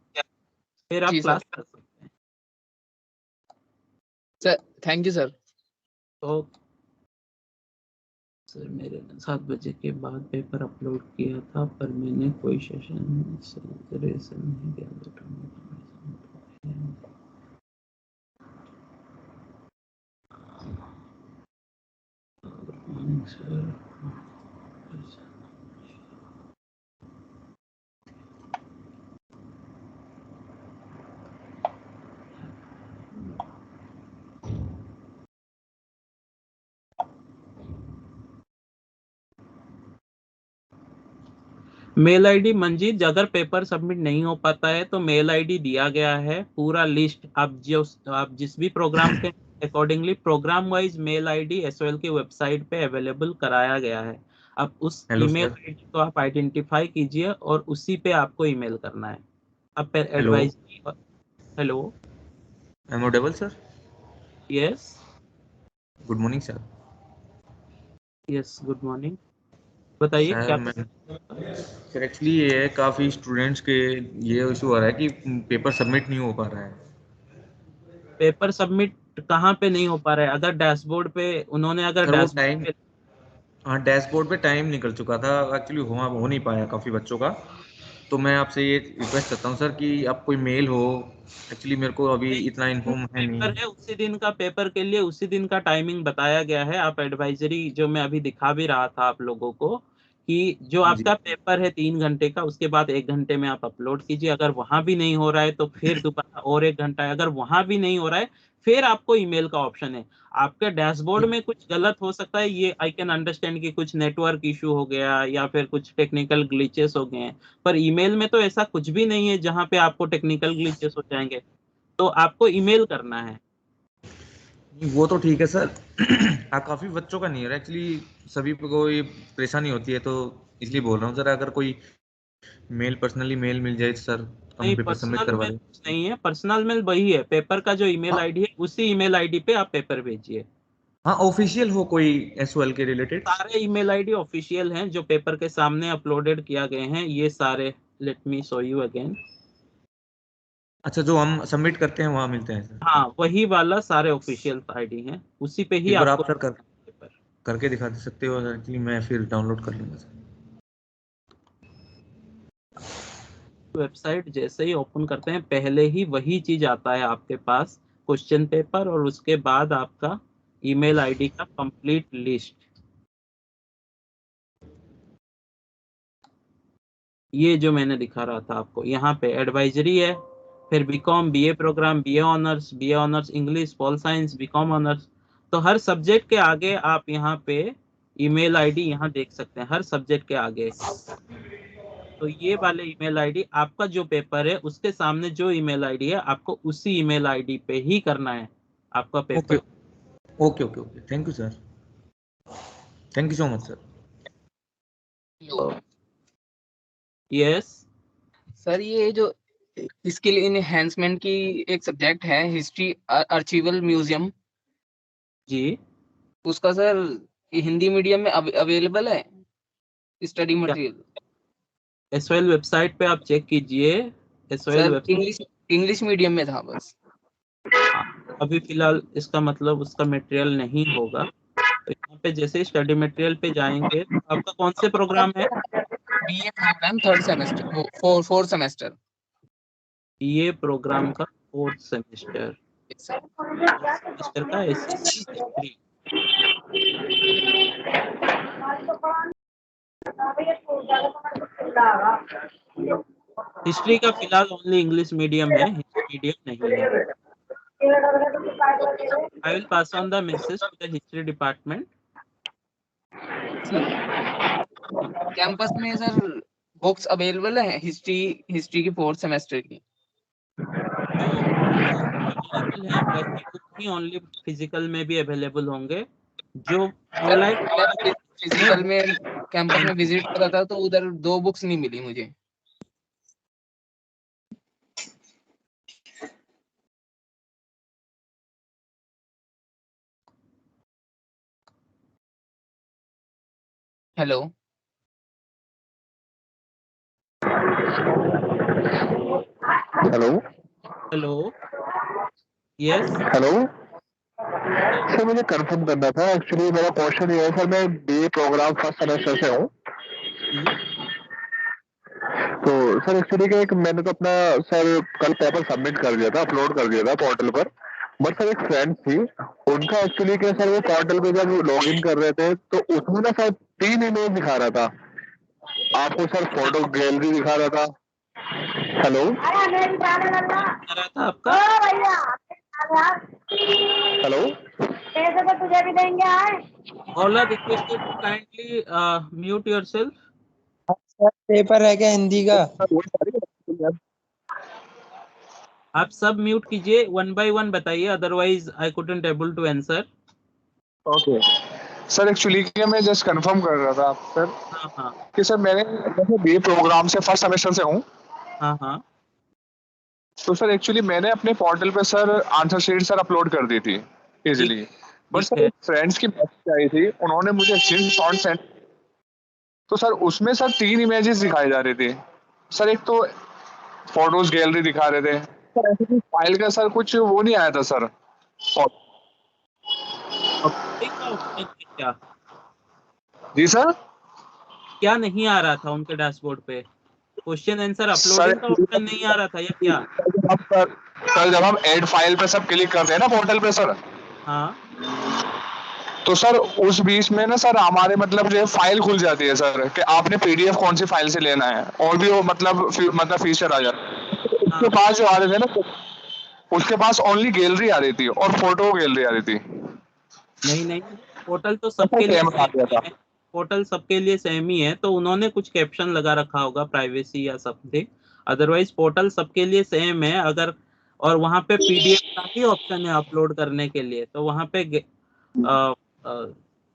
फिर आप जी क्लास सर। कर सकते हैं। Sir thank you sir. तो सर मेरे 7 बजे के बाद पेपर अपलोड किया था पर मैंने कोई सेशन नहीं दिया। मेल आईडी मंजीत, अगर पेपर सबमिट नहीं हो पाता है तो मेल आईडी दिया गया है, पूरा लिस्ट आप जिस भी प्रोग्राम के accordingly programme wise mail ID SOL की वेबसाइट पे अवेलेबल कराया गया है। अब उस हेलो ईमेल सर। आईडी को आप आइडेंटिफाई कीजिए और उसी पे आपको ईमेल करना है। अब hello, advisory. Hello, am audible sir? Yes good morning sir. Yes, good morning, बताइए सर क्या। मैं सर एक्चुअली ये है, काफ़ी स्टूडेंट्स के ये इशू आ रहा है कि पेपर सबमिट नहीं हो पा रहा है। पेपर सबमिट कहाँ पे नहीं हो पा रहा है? अगर डैशबोर्ड पे उन्होंने अगर सर वो डैशबोर्ड टाइम, पे हाँ डैशबोर्ड पे टाइम निकल चुका था एक्चुअली, हो नहीं पाया काफ़ी बच्चों का। तो मैं आपसे ये रिक्वेस्ट करता हूँ सर कि आप कोई मेल हो, एक्चुअली मेरे को अभी नहीं, इतना इन्फॉर्म है पेपर नहीं। है उसी दिन का, पेपर के लिए उसी दिन का टाइमिंग बताया गया है। आप एडवाइजरी जो मैं अभी दिखा भी रहा था आप लोगों को, कि जो जी आपका पेपर है 3 घंटे का, उसके बाद 1 घंटे में आप अपलोड कीजिए। अगर वहां भी नहीं हो रहा है तो फिर दोबारा और 1 घंटा है। अगर वहां भी नहीं हो रहा है फिर आपको ईमेल का ऑप्शन है। आपके डैशबोर्ड में कुछ गलत हो सकता है, ये आई कैन अंडरस्टैंड कि कुछ नेटवर्क इशू हो गया या फिर कुछ टेक्निकल ग्लिचेस हो गए हैं, पर ईमेल में तो ऐसा कुछ भी नहीं है जहां पे आपको टेक्निकल ग्लिचेस हो जाएंगे। तो आपको ईमेल करना है। वो तो ठीक है सर। हाँ काफ़ी बच्चों का नहीं है एक्चुअली, सभी को ये परेशानी होती है, तो इसलिए बोल रहा हूँ सर, अगर कोई मेल पर्सनली मेल मिल जाए तो सर हम नहीं, पेपर सबमिट पर्सनल करवा मेल दें। कुछ नहीं है, पर्सनल मेल वही है, पेपर का जो ईमेल हाँ आईडी है उसी ईमेल आईडी पे आप पेपर भेजिए। हाँ, ऑफिशियल हो कोई एसओएल के रिलेटेड। सारे ईमेल आईडी ऑफिशियल हैं जो पेपर के सामने अपलोडेड किया गए हैं, ये सारे। Let me show you again. अच्छा, जो हम सबमिट करते हैं वहाँ मिलते हैं सर। हाँ, वही वाला सारे ऑफिशियल आईडी हैं, उसी पे ही एक बार आपको आप सर पेपर। करके दिखा सकते हो सर, एक्चुअली मैं फिर डाउनलोड कर लूँगा सर। वेबसाइट जैसे ही ओपन करते हैं पहले ही वही चीज आता है आपके पास, क्वेश्चन पेपर, और उसके बाद आपका ईमेल आईडी का कंप्लीट लिस्ट। ये जो मैंने दिखा रहा था आपको, यहाँ पे एडवाइजरी है, फिर BCom, BA programme, BA honours English, pol science, BCom honours. तो हर सब्जेक्ट के आगे आप यहाँ पे ईमेल आईडी यहाँ देख सकते हैं, हर सब्जेक्ट के आगे। तो ये वाले ईमेल आईडी, आपका जो पेपर है उसके सामने जो ईमेल आईडी है आपको उसी ईमेल आईडी पे ही करना है आपका okay paper. Okay okay okay, thank you sir, thank you so much sir. Yes, sir ये जो स्किल इनहेंसमेंट की एक सब्जेक्ट है हिस्ट्री आर्चिवल म्यूजियम, जी, उसका सर हिंदी मीडियम में अवेलेबल है स्टडी मटेरियल? एसओएल वेबसाइट पे आप चेक कीजिए। SOL sir website English medium में था बस। अभी फिलहाल इसका मतलब उसका मटेरियल नहीं होगा। तो यहाँ पे जैसे स्टडी मटेरियल पे जाएंगे तो आपका कौन से प्रोग्राम है? BA programme third semester, fourth semester. ये प्रोग्राम का 4th सेमेस्टर, 4th सेमेस्टर का एसएससी हिस्ट्री। हिस्ट्री का फिलहाल ओनली इंग्लिश मीडियम है, हिंदी मीडियम नहीं है। I will pass on the message to the history department. Campus में सर बुक्स अवेलेबल है हिस्ट्री की 4th सेमेस्टर की? जो अवेलेबल है वैसे बुक ही ओनली फिजिकल में भी अवेलेबल होंगे। जो सर ऑनलाइन मैं फिजिकल में कैंपस में विजिट करा था तो उधर 2 बुक्स नहीं मिली मुझे। Hello hello hello yes hello sir, मुझे कंफर्म करना था। एक्चुअली मेरा क्वेश्चन ये है सर, मैं बीए प्रोग्राम फर्स्ट सेमेस्टर से हूँ। तो सर एक्चुअली क्या, एक मैंने तो अपना सर कल पेपर सबमिट कर दिया था, अपलोड कर दिया था पोर्टल पर। बट सर एक फ्रेंड थी, उनका एक्चुअली क्या सर, वो पोर्टल पे जब लॉगिन कर रहे थे तो उसमें ना सर 3 इमेज दिखा रहा था आपको सर, फोटो गैलरी दिखा रहा था। हेलो करा था आपका? हेलो तुझे भी देंगे आए। All are requested to kindly mute yourself. Sir paper है क्या हिंदी का? आप सब म्यूट कीजिए, 1 by 1 बताइए, otherwise I couldn't able to answer. Okay sir, actually क्या मैं जस्ट कंफर्म कर रहा था आप सर हाँ हाँ कि सर मैंने बीए प्रोग्राम से फर्स्ट सेमेस्टर से हूँ। हाँ हाँ तो सर एक्चुअली मैंने अपने पोर्टल पे sir answer sheet sir upload कर दी थी इजीली। बट ठीक सर है। फ्रेंड्स की मैसेज आई थी, उन्होंने मुझे स्क्रीनशॉट सेंड, तो सर उसमें सर 3 इमेजेस दिखाई जा रही थी सर। एक तो फोटोज गैलरी दिखा रहे थे सर, ऐसे फाइल का सर कुछ वो नहीं आया था सर। अपलोडिंग का ऑप्शन है क्या? जी सर, क्या नहीं आ रहा था उनके डैशबोर्ड पे? क्वेश्चन आंसर सर अपलोडिंग का ऑप्शन नहीं आ रहा था या क्या? सर जब हम ऐड फाइल पे सब क्लिक करते हैं ना पोर्टल पे सर, हाँ तो सर उस बीच में ना सर हमारे मतलब जो फाइल खुल जाती है सर कि आपने पीडीएफ कौन सी फाइल से लेना है, और भी वो मतलब फीचर आ जाता है। उसके पास जो आ रहे थे ना, उसके पास ओनली गैलरी आ रही थी और फोटो गैलरी आ रही थी। नहीं नहीं, पोर्टल तो सबके लिए सेम आ गया सेम था। है। पोर्टल सबके लिए सेम ही है, तो उन्होंने कुछ कैप्शन लगा रखा होगा प्राइवेसी या समथिंग। अदरवाइज पोर्टल सबके लिए सेम है। अगर और वहां पे पीडीएफ का ही ऑप्शन है अपलोड करने के लिए, तो वहां पे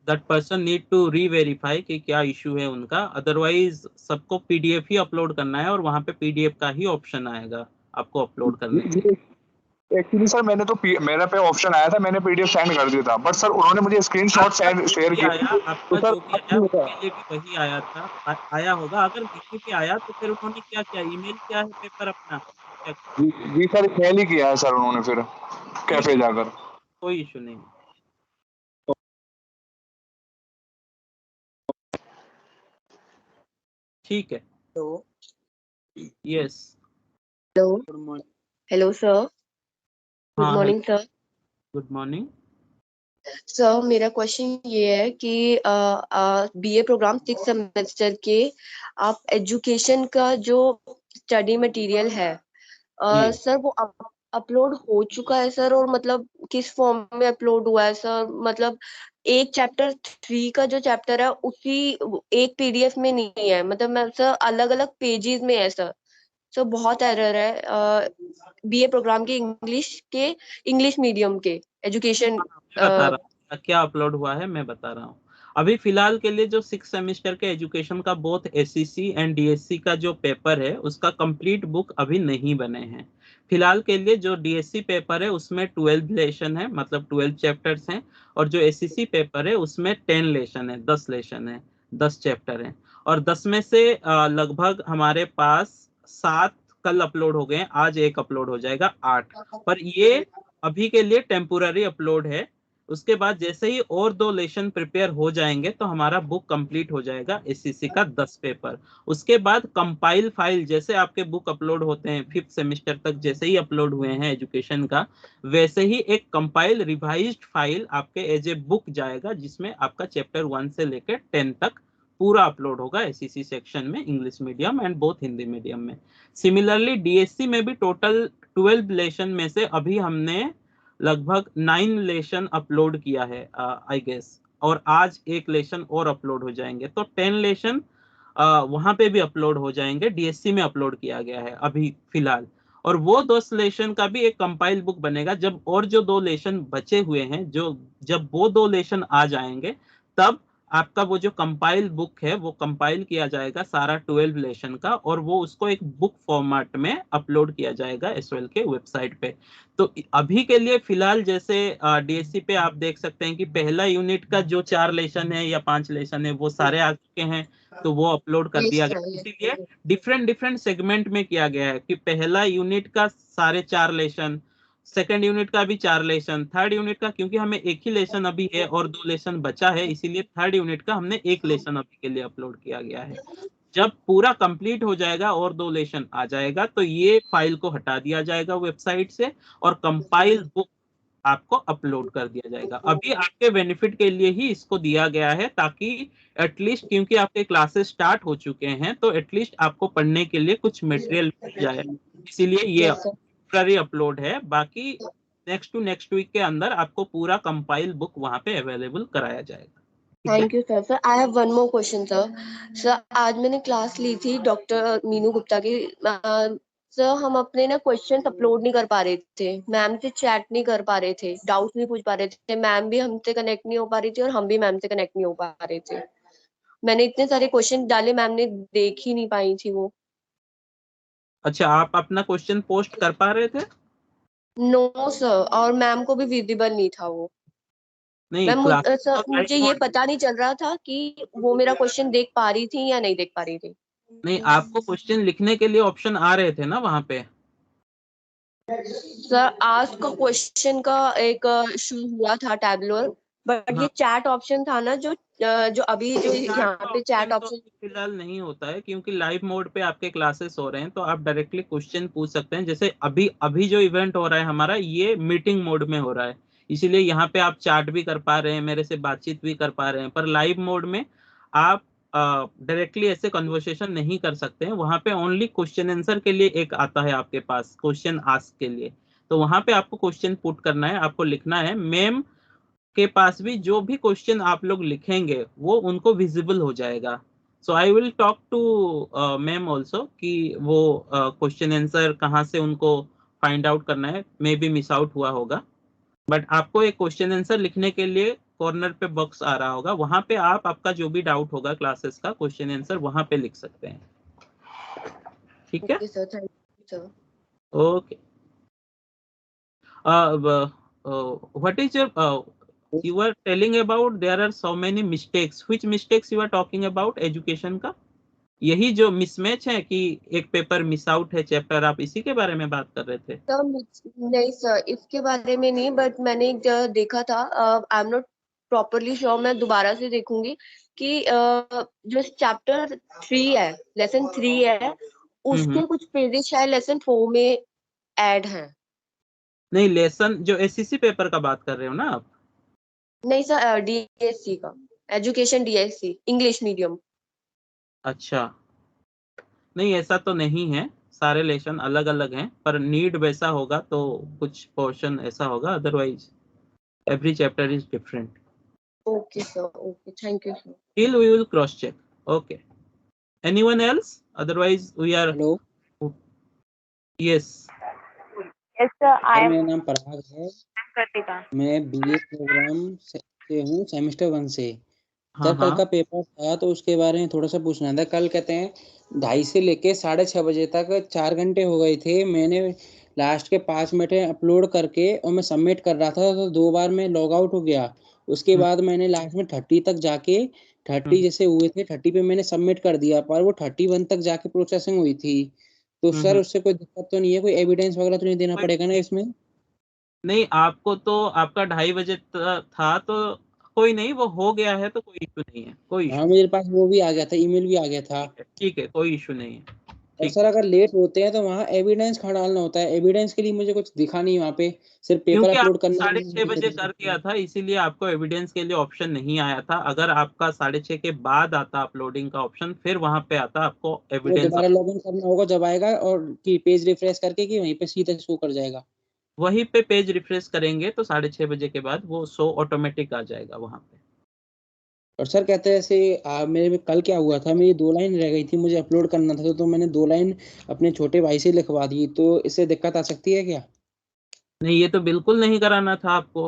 दैट पर्सन नीड टू री-वेरीफाई कि क्या इशू है उनका। अदरवाइज सबको पीडीएफ ही अपलोड करना है और वहां पे पीडीएफ का ही ऑप्शन आएगा आपको अपलोड करने के लिए। एक्चुअली सर मैंने तो मेरा पे ऑप्शन आया था, मैंने पीडीएफ सेंड कर दिया था, बट सर उन्होंने मुझे स्क्रीनशॉट आपका शेयर किया। आया, तो आपका सर जो भी आया उनके लिए भी वही आया था, आया होगा। अगर नहीं भी आया तो फिर उन्होंने क्या किया? ईमेल किया है पेपर अपना? क्या? जी सर, मेल ही किया है सर उन्होंने फिर ठीक, कैफे जाकर। कोई इशू नहीं। ठीक है। Hello yes. Hello hello sir, good हाँ morning sir. Good morning. Sir मेरा क्वेश्चन ये है कि बीए प्रोग्राम 6 सेमेस्टर के आप एजुकेशन का जो स्टडी मटेरियल है सर वो अपलोड हो चुका है सर, और मतलब किस फॉर्म में अपलोड हुआ है सर? मतलब एक चैप्टर 3 का जो चैप्टर है उसी एक पीडीएफ में नहीं है, मतलब मैं सर अलग अलग पेजेस में है सर। सो बहुत एरर है बीए प्रोग्राम के इंग्लिश मीडियम के एजुकेशन। मैं बता रहा हूँ क्या अपलोड हुआ है, मैं बता रहा हूँ। अभी फिलहाल के लिए जो 6 सेमेस्टर के एजुकेशन का बोथ एससीसी एंड डीएससी का जो पेपर है उसका कंप्लीट बुक अभी नहीं बने हैं। फिलहाल के लिए जो डीएससी पेपर है उसमें 12 लेसन है, मतलब 12 चैप्टर्स हैं। और जो एससीसी पेपर है उसमें 10 लेसन है, 10 लेसन है, 10 चैप्टर हैं। और 10 में से लगभग हमारे पास 7 कल अपलोड हो गए हैं, आज एक अपलोड हो जाएगा, 8। पर ये अभी के लिए टेम्पोररी अपलोड है। उसके बाद जैसे ही और 2 लेसन प्रिपेयर हो जाएंगे तो हमारा बुक कंप्लीट हो जाएगा एससीसी का 10 पेपर। उसके बाद कंपाइल फाइल, जैसे आपके बुक अपलोड होते हैं 5th सेमेस्टर तक जैसे ही अपलोड हुए हैं एजुकेशन का, वैसे ही एक कंपाइल रिवाइज्ड फाइल आपके एज ए बुक जाएगा, जिसमें आपका चैप्टर 1 से लेकर 10 तक पूरा अपलोड होगा एससीसी सेक्शन में, English medium and both Hindi medium में। सिमिलरली डीएससी में भी टोटल 12 लेसन में से अभी हमने लगभग 9 लेसन अपलोड किया है आई गेस। और आज एक लेसन और अपलोड हो जाएंगे, तो 10 लेसन वहां पे भी अपलोड हो जाएंगे, डीएससी में अपलोड किया गया है अभी फिलहाल। और वो 10 लेसन का भी एक कंपाइल बुक बनेगा, जब और जो 2 लेसन बचे हुए हैं, जो जब वो 2 लेसन आ जाएंगे तब आपका वो जो कंपाइल बुक है वो कंपाइल किया जाएगा सारा 12 लेसन का, और वो उसको एक बुक फॉर्मेट में अपलोड किया जाएगा एसओएल के वेबसाइट पे। तो अभी के लिए फिलहाल जैसे डीएससी पे आप देख सकते हैं कि पहला यूनिट का जो 4 लेसन है या 5 लेसन है वो सारे आ चुके हैं, तो वो अपलोड कर दिया गया। इसीलिए डिफरेंट डिफरेंट सेगमेंट में किया गया है कि पहला यूनिट का सारे 4 लेसन, सेकंड यूनिट का भी 4 लेसन, थर्ड यूनिट का क्योंकि हमें एक ही लेसन अभी है और 2 लेसन बचा है, इसीलिए थर्ड यूनिट का हमने 1 लेसन अभी के लिए अपलोड किया गया है। जब पूरा कंप्लीट हो जाएगा और 2 लेसन आ जाएगा तो ये फाइल को हटा दिया जाएगा वेबसाइट से और कंपाइल बुक आपको अपलोड कर दिया जाएगा। अभी आपके बेनिफिट के लिए ही इसको दिया गया है, ताकि एटलीस्ट, क्योंकि आपके क्लासेस स्टार्ट हो चुके हैं, तो एटलीस्ट आपको पढ़ने के लिए कुछ मटेरियल मिल जाए, इसीलिए ये टेम्पररी अपलोड है। बाकी नेक्स्ट टू नेक्स्ट वीक के अंदर आपको पूरा कंपाइल बुक वहां पे अवेलेबल कराया जाएगा। Thank you sir. Sir I have one more question sir. Sir आज मैंने क्लास ली थी डॉक्टर मीनू गुप्ता की। सर हम अपने ना क्वेश्चन अपलोड नहीं कर पा रहे थे, मैम से चैट नहीं कर पा रहे थे, डाउट्स नहीं पूछ पा रहे थे, मैम भी हमसे कनेक्ट नहीं हो पा रही थी और हम भी मैम से कनेक्ट नहीं हो पा रहे थे। मैंने इतने सारे क्वेश्चन डाले, मैम ने देख ही नहीं पाई थी वो। अच्छा, आप अपना क्वेश्चन पोस्ट कर पा रहे थे? नो सर, और मैम को भी विजिबल नहीं था वो। नहीं, मैम सर क्लास मुझे ये पता नहीं चल रहा था कि वो मेरा क्वेश्चन देख पा रही थी या नहीं देख पा रही थी। नहीं, आपको क्वेश्चन लिखने के लिए ऑप्शन आ रहे थे ना वहां पे? सर आज का क्वेश्चन का एक शो हुआ था टैबलर, बट ये चैट ऑप्शन था ना, जो अभी जो यहाँ पे चैट ऑप्शन फिलहाल नहीं होता है, क्योंकि लाइव मोड पे आपके क्लासेस हो रहे हैं, तो आप डायरेक्टली क्वेश्चन पूछ सकते हैं। जैसे अभी जो इवेंट हो रहा है हमारा, ये मीटिंग मोड में हो रहा है, इसीलिए यहाँ पे आप चैट भी कर पा रहे हैं, मेरे से बातचीत भी कर पा रहे हैं। पर लाइव मोड में आप डायरेक्टली ऐसे कन्वर्सेशन नहीं कर सकते हैं। वहां पे ओनली क्वेश्चन आंसर के लिए एक आता है आपके पास, क्वेश्चन आस्क के लिए, तो वहां पे आपको क्वेश्चन पुट करना है, आपको लिखना है। मैम के पास भी जो भी क्वेश्चन आप लोग लिखेंगे वो उनको विजिबल हो जाएगा। So I will talk to ma'am also कि वो क्वेश्चन आंसर कहाँ से उनको फाइंड आउट करना है, मे बी मिस आउट हुआ होगा। बट आपको एक क्वेश्चन आंसर लिखने के लिए कॉर्नर पे बॉक्स आ रहा होगा, वहां पे आप आपका जो भी डाउट होगा क्लासेस का क्वेश्चन आंसर वहां पे लिख सकते हैं। ठीक है? Okay sir, thank you sir. Okay, what is your you were telling about there are so many mistakes, which mistakes you are talking about education का? यही जो मिसमैच है कि एक पेपर मिस आउट है चैप्टर, आप इसी के बारे में बात कर रहे थे? सर नहीं सर, इसके बारे में नहीं, बट मैंने एक जगह देखा था, I am not properly sure, मैं दोबारा से देखूंगी कि जो चैप्टर 3 है, लेसन 3 है, उसके कुछ पेजेस शायद लेसन 4 में ऐड हैं। नहीं, लेसन जो एससीसी पेपर का बात कर रहे हो ना आप? नहीं सर, डीएससी का, एजुकेशन डीएससी इंग्लिश मीडियम। अच्छा, नहीं ऐसा तो नहीं है, सारे लेसन अलग अलग हैं, पर नीड वैसा होगा तो कुछ पोर्शन ऐसा होगा, otherwise every chapter is different. Okay sir, okay, thank you sir. Still we will cross check. Okay. Anyone else? Otherwise we are. Hello. Yes. Yes sir, I am मेरा नाम पराग है, Kritika. मैं बीए प्रोग्राम से हूँ, semester 1 से। हाँ, sir कल हाँ। का पेपर था तो उसके बारे में थोड़ा सा पूछना था। कल कहते हैं 2:30 से लेके 6:30 बजे तक 4 घंटे हो गए थे। मैंने लास्ट के 5 मिनट अपलोड करके और मैं सबमिट कर रहा था तो 2 बार मैं लॉग आउट हो गया। उसके बाद मैंने लास्ट में 30 तक जाके 30 जैसे हुए थे, 30 पे मैंने सबमिट कर दिया, पर वो 31 तक जाके प्रोसेसिंग हुई थी। तो सर उससे कोई दिक्कत तो नहीं है? कोई एविडेंस वगैरह तो नहीं देना पड़ेगा ना इसमें? नहीं, आपको तो आपका 2:30 बजे था तो कोई नहीं, वो हो गया है तो कोई इशू नहीं है, कोई हाँ, मेरे पास वो भी आ गया था, ईमेल भी आ गया था। ठीक है, कोई इशू नहीं है। और सर अगर लेट होते हैं तो वहाँ एविडेंस कहाँ डालना होता है? एविडेंस के लिए मुझे कुछ दिखा नहीं वहाँ पे, सिर्फ पेपर क्योंकि अपलोड आपको करना 6:30 बजे कर दिया था, इसीलिए आपको एविडेंस के लिए ऑप्शन नहीं आया था। अगर आपका 6:30 के बाद आता अपलोडिंग का ऑप्शन, फिर वहां पे आता आपको वो एविडेंस। दोबारा लॉगिन करना होगा जब आएगा, और कि पेज रिफ्रेश करके कि वहीं पे सीधा शो कर जाएगा? वहीं पे पेज रिफ्रेश करेंगे तो 6:30 बजे के बाद वो शो ऑटोमेटिक आ जाएगा वहां पे। और सर कहते हैं ऐसे मेरे में कल क्या हुआ था, मेरी 2 लाइन रह गई थी, मुझे अपलोड करना था, तो मैंने 2 लाइन अपने छोटे भाई से लिखवा दी, तो इससे दिक्कत आ सकती है क्या? नहीं, ये तो बिल्कुल नहीं कराना था आपको।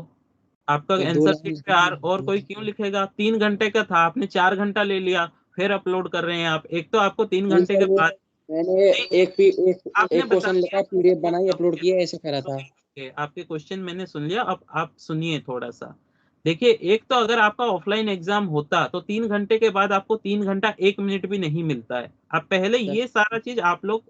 आपका तो 2 आंसर शीट पे और कोई क्यों लाइन लिखेगा? 3 घंटे का था, आपने 4 घंटा ले लिया, फिर अपलोड कर रहे हैं आप। एक तो आपको 3 घंटे के सर, बाद मैंने नहीं, आपने एक बता क्वेश्चन लिखा, दिया। पीडीएफ बनाई, अपलोड ओके किया, ऐसे करा था। ओके, आपके क्वेश्चन मैंने सुन लिया। अब आप सुनिए थोड़ा सा। देखिए, एक तो अगर आपका ऑफलाइन एग्जाम होता तो 3 घंटे के बाद आपको 3 घंटा 1 मिनट भी नहीं मिलता है। आप पहले ये सारा चीज आप लोग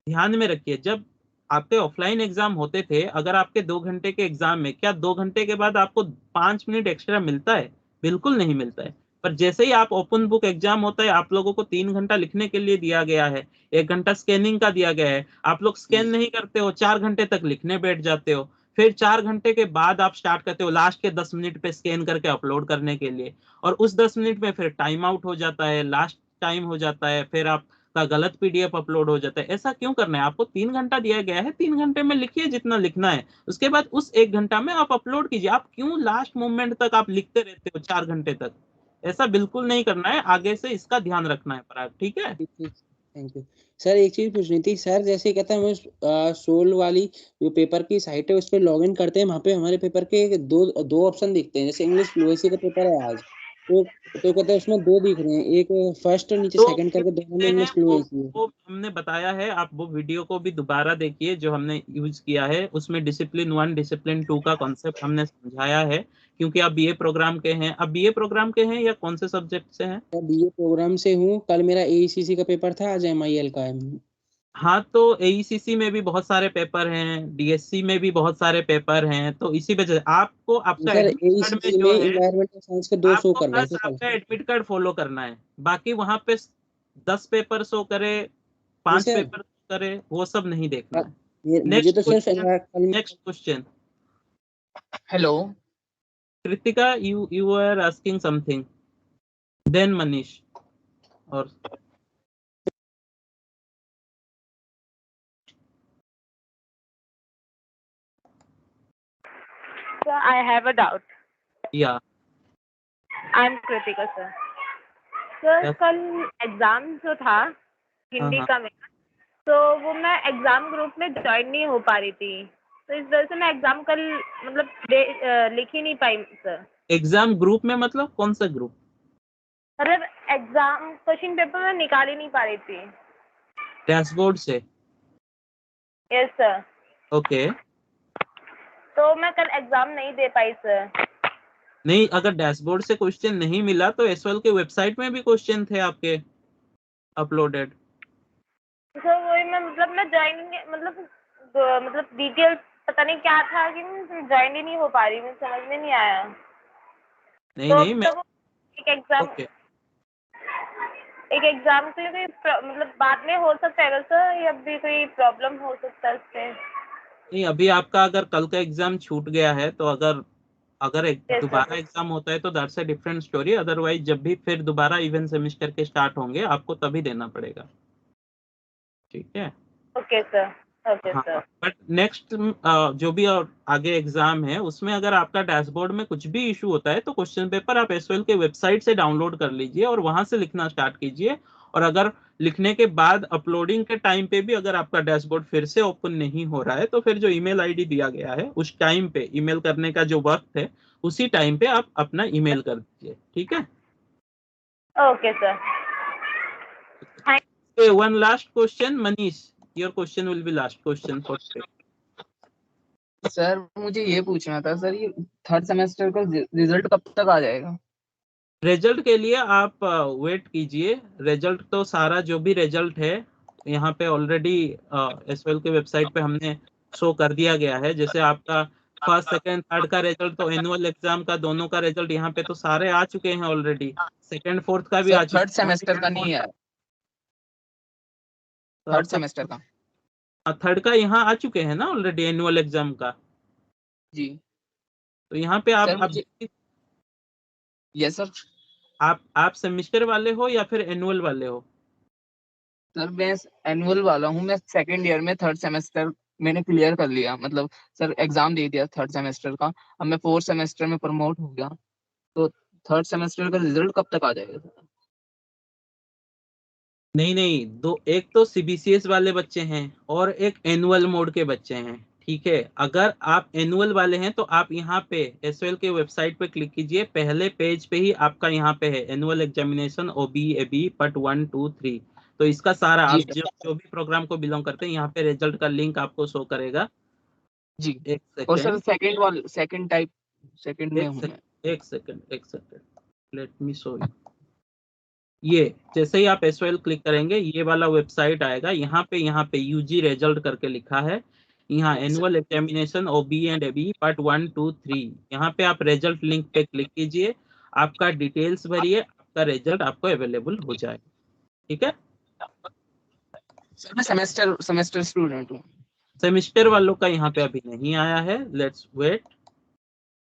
ध्यान में रखिए। जब आपके ऑफलाइन एग्जाम होते थे, अगर आपके 2 घंटे के एग्जाम में क्या 2 घंटे के बाद आपको 5 मिनट एक्स्ट्रा मिलता है? बिल्कुल नहीं मिलता है। पर जैसे ही आप ओपन बुक एग्जाम होता है, आप लोगों को 3 घंटा लिखने के लिए दिया गया है, 1 घंटा स्कैनिंग का दिया गया है। आप लोग स्कैन नहीं करते हो, 4 घंटे तक लिखने बैठ जाते हो। फिर 4 घंटे के बाद आप स्टार्ट करते हो लास्ट के 10 मिनट पे स्कैन करके अपलोड करने के लिए, और उस 10 मिनट में फिर टाइम आउट हो जाता है, लास्ट टाइम हो जाता है, फिर आप का गलत पीडीएफ अपलोड हो जाता है। ऐसा क्यों करना है? आपको 3 घंटा दिया गया है, 3 घंटे में लिखिए जितना लिखना है, उसके बाद उस 1 घंटा में आप अपलोड कीजिए। आप क्यों लास्ट मोमेंट तक आप लिखते रहते हो 4 घंटे तक? ऐसा बिल्कुल नहीं करना है, आगे से इसका ध्यान रखना है पर आप, ठीक है? Thank you sir. एक चीज पूछनी थी सर, जैसे कहते हैं हम सोल वाली जो पेपर की साइट है उस पर लॉग इन करते हैं, वहाँ पे हमारे पेपर के दो ऑप्शन दिखते हैं। जैसे इंग्लिश फ्लुएंसी का पेपर है आज, तो कहते हैं उसमें 2 दिख रहे हैं, एक फर्स्ट और नीचे तो सेकंड करके, दोनों में हैं इंग्लिश वो फ्लुएंसी है। वो हमने बताया है। आप वो वीडियो को भी दोबारा देखिए जो हमने यूज किया है, उसमें डिसिप्लिन 1 डिसिप्लिन 2 का कॉन्सेप्ट हमने समझाया है। क्योंकि आप बीए प्रोग्राम के हैं, आप बीए प्रोग्राम के हैं या कौन से सब्जेक्ट से हैं? मैं बीए प्रोग्राम से हूँ, कल मेरा एईसीसी का पेपर था, आज एमआईएल का है। हाँ, तो एईसीसी में भी बहुत सारे पेपर हैं, डीएससी में भी बहुत सारे पेपर हैं, तो इसी वजह से आपको आपका सर एडमिट कार्ड में एईसीसी में जो है, इन्वायरमेंटल साइंस के 2 शो आपको कर रहे बस थे कल। आपका एडमिट कार्ड फॉलो करना है। बाकी वहां पे 10 पेपर शो करे, नहीं 5 सर, पेपर शो करे, वो सब नहीं देखना है। मुझे नेक्स्ट तो सिर्फ क्वेश्चन, कल next question. Hello. Kritika, you are asking something, then Manish, or So I have a doubt. yeah, I'm Kritika sir. Sir yes, कल एग्जाम जो था हिंदी हाँ। का मेरा, तो वो मैं एग्जाम ग्रुप में ज्वाइन नहीं हो पा रही थी, तो इस वजह से मैं एग्जाम कल मतलब लिख ही नहीं पाई सर। एग्जाम ग्रुप में मतलब कौन सा ग्रुप? मतलब एग्जाम क्वेश्चन पेपर में निकाल ही नहीं पा रही थी। डैशबोर्ड से? Yes sir. ओके। तो मैं कल एग्जाम नहीं दे पाई सर। नहीं, अगर डैशबोर्ड से क्वेश्चन नहीं मिला तो एसवाल के वेबसाइट में भी क्वेश्चन थे आपके अपलोडेड। सर वही मैं मतलब मैं ज्वाइन मतलब डिटेल पता नहीं क्या था कि मैं ज्वाइन ही नहीं हो पा रही, मुझे समझ में नहीं आया। नहीं तो नहीं, अब मैं तक एक एग्जाम ओके। एक एग्जाम के लिए कोई मतलब बाद में हो सकता है सर, या भी कोई प्रॉब्लम हो सकता है उससे? नहीं, अभी आपका अगर कल का एग्जाम छूट गया है तो अगर अगर यस दोबारा सर। एग्जाम होता है तो that's a different story. Otherwise जब भी फिर दोबारा इवन सेमेस्टर के स्टार्ट होंगे आपको तभी देना पड़ेगा, ठीक है? Okay sir. ओके हाँ, सर। बट नेक्स्ट जो भी और आगे एग्जाम है उसमें अगर आपका डैशबोर्ड में कुछ भी इशू होता है तो क्वेश्चन पेपर आप एसवाल के वेबसाइट से डाउनलोड कर लीजिए और वहां से लिखना स्टार्ट कीजिए। और अगर लिखने के बाद अपलोडिंग के टाइम पे भी अगर आपका डैशबोर्ड फिर से ओपन नहीं हो रहा है तो फिर जो ईमेल आईडी दिया गया है उस टाइम पे ईमेल करने का जो वक्त है उसी टाइम पे आप अपना ईमेल कर दीजिए, ठीक है? Okay sir. One last question, Manish, your question will be last question for today. Sir मुझे ये पूछना था सर, ये थर्ड सेमेस्टर का रिजल्ट कब तक आ जाएगा? रिजल्ट के लिए आप वेट कीजिए। रिजल्ट तो सारा जो भी रिजल्ट है यहाँ पे ऑलरेडी एसवाल के वेबसाइट पे हमने शो कर दिया गया है। जैसे आपका फर्स्ट सेकंड थर्ड का रिजल्ट, तो एनुअल एग्जाम का दोनों का रिजल्ट यहाँ पे तो सारे आ चुके हैं ऑलरेडी। सेकंड फोर्थ का भी सर आ चुका थर्ड सेमेस्टर का नहीं है, तो थर्ड आपका सेमेस्टर का। थर्ड का यहाँ आ चुके हैं ना ऑलरेडी एनुअल एग्जाम का। जी तो यहाँ पे सर मुझे, यस सर। आप सेमेस्टर वाले हो या फिर एनुअल वाले हो? सर मैं एनुअल वाला हूँ, मैं सेकंड ईयर में थर्ड सेमेस्टर मैंने क्लियर कर लिया, मतलब सर एग्जाम दे दिया थर्ड सेमेस्टर का। अब मैं फोर्थ सेमेस्टर में प्रमोट हो गया, तो थर्ड सेमेस्टर का रिजल्ट कब तक आ जाएगा सर? नहीं, दो, एक तो सीबीसीएस वाले बच्चे हैं और एक एनुअल मोड के बच्चे हैं, ठीक है। अगर आप एनुअल वाले हैं तो आप यहाँ पे एसओएल के वेबसाइट पे क्लिक कीजिए, पहले पेज पे ही आपका यहाँ पे है एनुअल एग्जामिनेशन ओबी एबी पार्ट 1 2 3। तो इसका सारा जी आप जो भी प्रोग्राम को बिलोंग करते हैं यहाँ पे रिजल्ट का लिंक आपको शो करेगा। जी। एक और सर सेकेंड, सेकंड में हूँ मैं। एक second, let me show you. ये जैसे ही आप एसओएल क्लिक करेंगे ये वाला वेबसाइट आएगा, यहाँ पे यूजी रिजल्ट करके लिखा है, यहाँ annual examination OB and AB part 1 2 3, यहाँ पे आप रिजल्ट लिंक पे क्लिक कीजिए, आपका डिटेल्स भरिए, आपका रिजल्ट आपको अवेलेबल हो जाएगा, ठीक है। सर मैं सेमेस्टर स्टूडेंट हूँ। सेमेस्टर वालों का यहाँ पे अभी नहीं आया है, लेट्स वेट।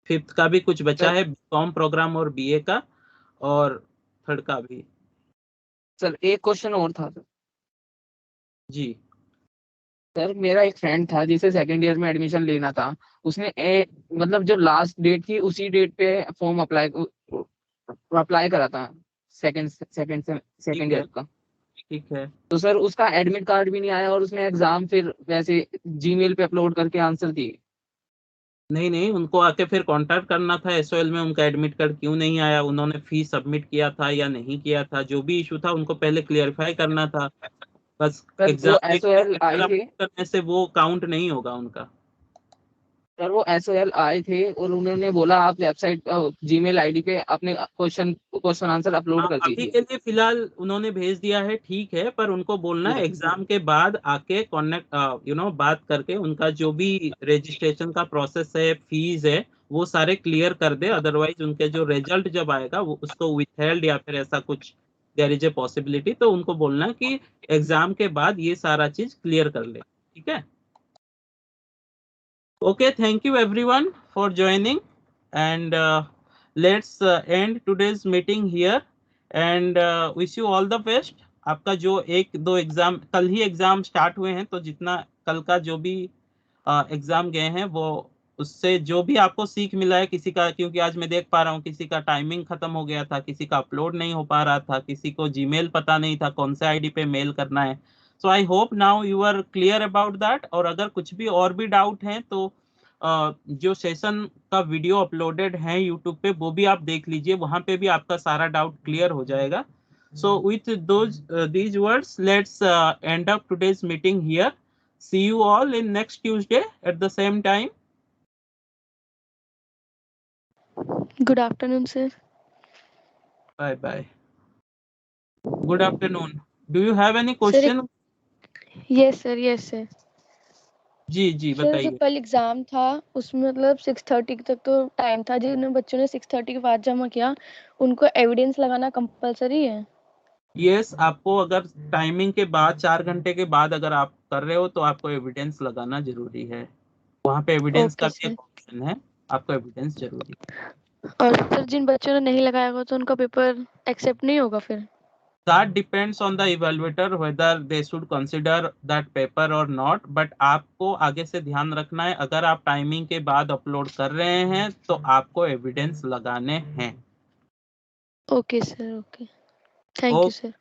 5th का भी कुछ बचा है, बीकॉम प्रोग्राम और बीए का, और 3rd का भी। सर एक क्वेश्चन और था सर। जी सर मेरा एक फ्रेंड था जिसे सेकंड ईयर में एडमिशन लेना था, उसने मतलब जो लास्ट डेट थी उसी डेट पे फॉर्म अप्लाई करा था सेकंड ईयर का। ठीक है। तो सर उसका एडमिट कार्ड भी नहीं आया और उसने एग्जाम फिर वैसे जीमेल पे अपलोड करके आंसर दिए। नहीं, उनको आके फिर कांटेक्ट करना था एसओएल में, उनका एडमिट कार्ड क्यों नहीं आया, उन्होंने फीस सबमिट किया था या नहीं किया था, जो भी इशू था उनको पहले क्लियरिफाई करना था। बस एग्जाम करने से वो काउंट नहीं होगा उनका। सर वो एसओएल आए थे और उन्होंने बोला आप वेबसाइट जीमेल आईडी पे अपने क्वेश्चन आंसर अपलोड कर अभी दीजिए। के लिए फिलहाल उन्होंने भेज दिया है, ठीक है, पर उनको बोलना है एग्जाम के बाद आके कॉन्टेक्ट बात करके उनका जो भी रजिस्ट्रेशन का प्रोसेस है, फीस है, वो सारे क्लियर कर दे, अदरवाइज उनके जो रिजल्ट जब आएगा वो उसको विथहेल्ड या फिर ऐसा कुछ देयर इज ए पॉसिबिलिटी, तो उनको बोलना है कि एग्जाम के बाद ये सारा चीज क्लियर कर ले, ठीक है। Okay, thank you everyone for joining, and let's end today's meeting here, and wish you all the best. आपका जो 1-2 एग्जाम कल ही एग्जाम स्टार्ट हुए हैं, तो जितना कल का जो भी एग्जाम गए हैं वो उससे जो भी आपको सीख मिला है, किसी का, क्योंकि आज मैं देख पा रहा हूँ किसी का टाइमिंग खत्म हो गया था, किसी का अपलोड नहीं हो पा रहा था, किसी को जीमेल पता नहीं था कौन से आईडी पे मेल करना है। So I hope now you are clear about that, और अगर कुछ भी और भी डाउट है तो जो सेशन का वीडियो अपलोडेड है यूट्यूब पे वो भी आप देख लीजिए, वहां पे भी आपका सारा डाउट क्लियर हो जाएगा। So with these words, let's end up today's meeting here. See you all in next Tuesday at the same time. Good afternoon, sir. Bye bye. Good afternoon. Do you have any question? Yes, sir. Yes, sir. Ji sir जो बताइए। कल exam था उसमें मतलब 6:30 तक तो time था, जिन बच्चों ने 6:30 के बाद जमा किया उनको एविडेंस लगाना कंपलसरी है? यस, आपको अगर टाइमिंग के बाद 4 घंटे के बाद अगर आप कर रहे हो तो आपको एविडेंस लगाना जरूरी है, वहाँ पे एविडेंस का भी एक ऑप्शन है, आपको एविडेंस जरूरी है। और सर जिन बच्चों ने नहीं लगाया होगा तो उनका पेपर एक्सेप्ट नहीं होगा फिर? That depends on the evaluator whether they should consider that paper or not, but आपको आगे से ध्यान रखना है, अगर आप टाइमिंग के बाद अपलोड कर रहे हैं तो आपको एविडेंस लगाने हैं। Okay sir, okay, thank you sir.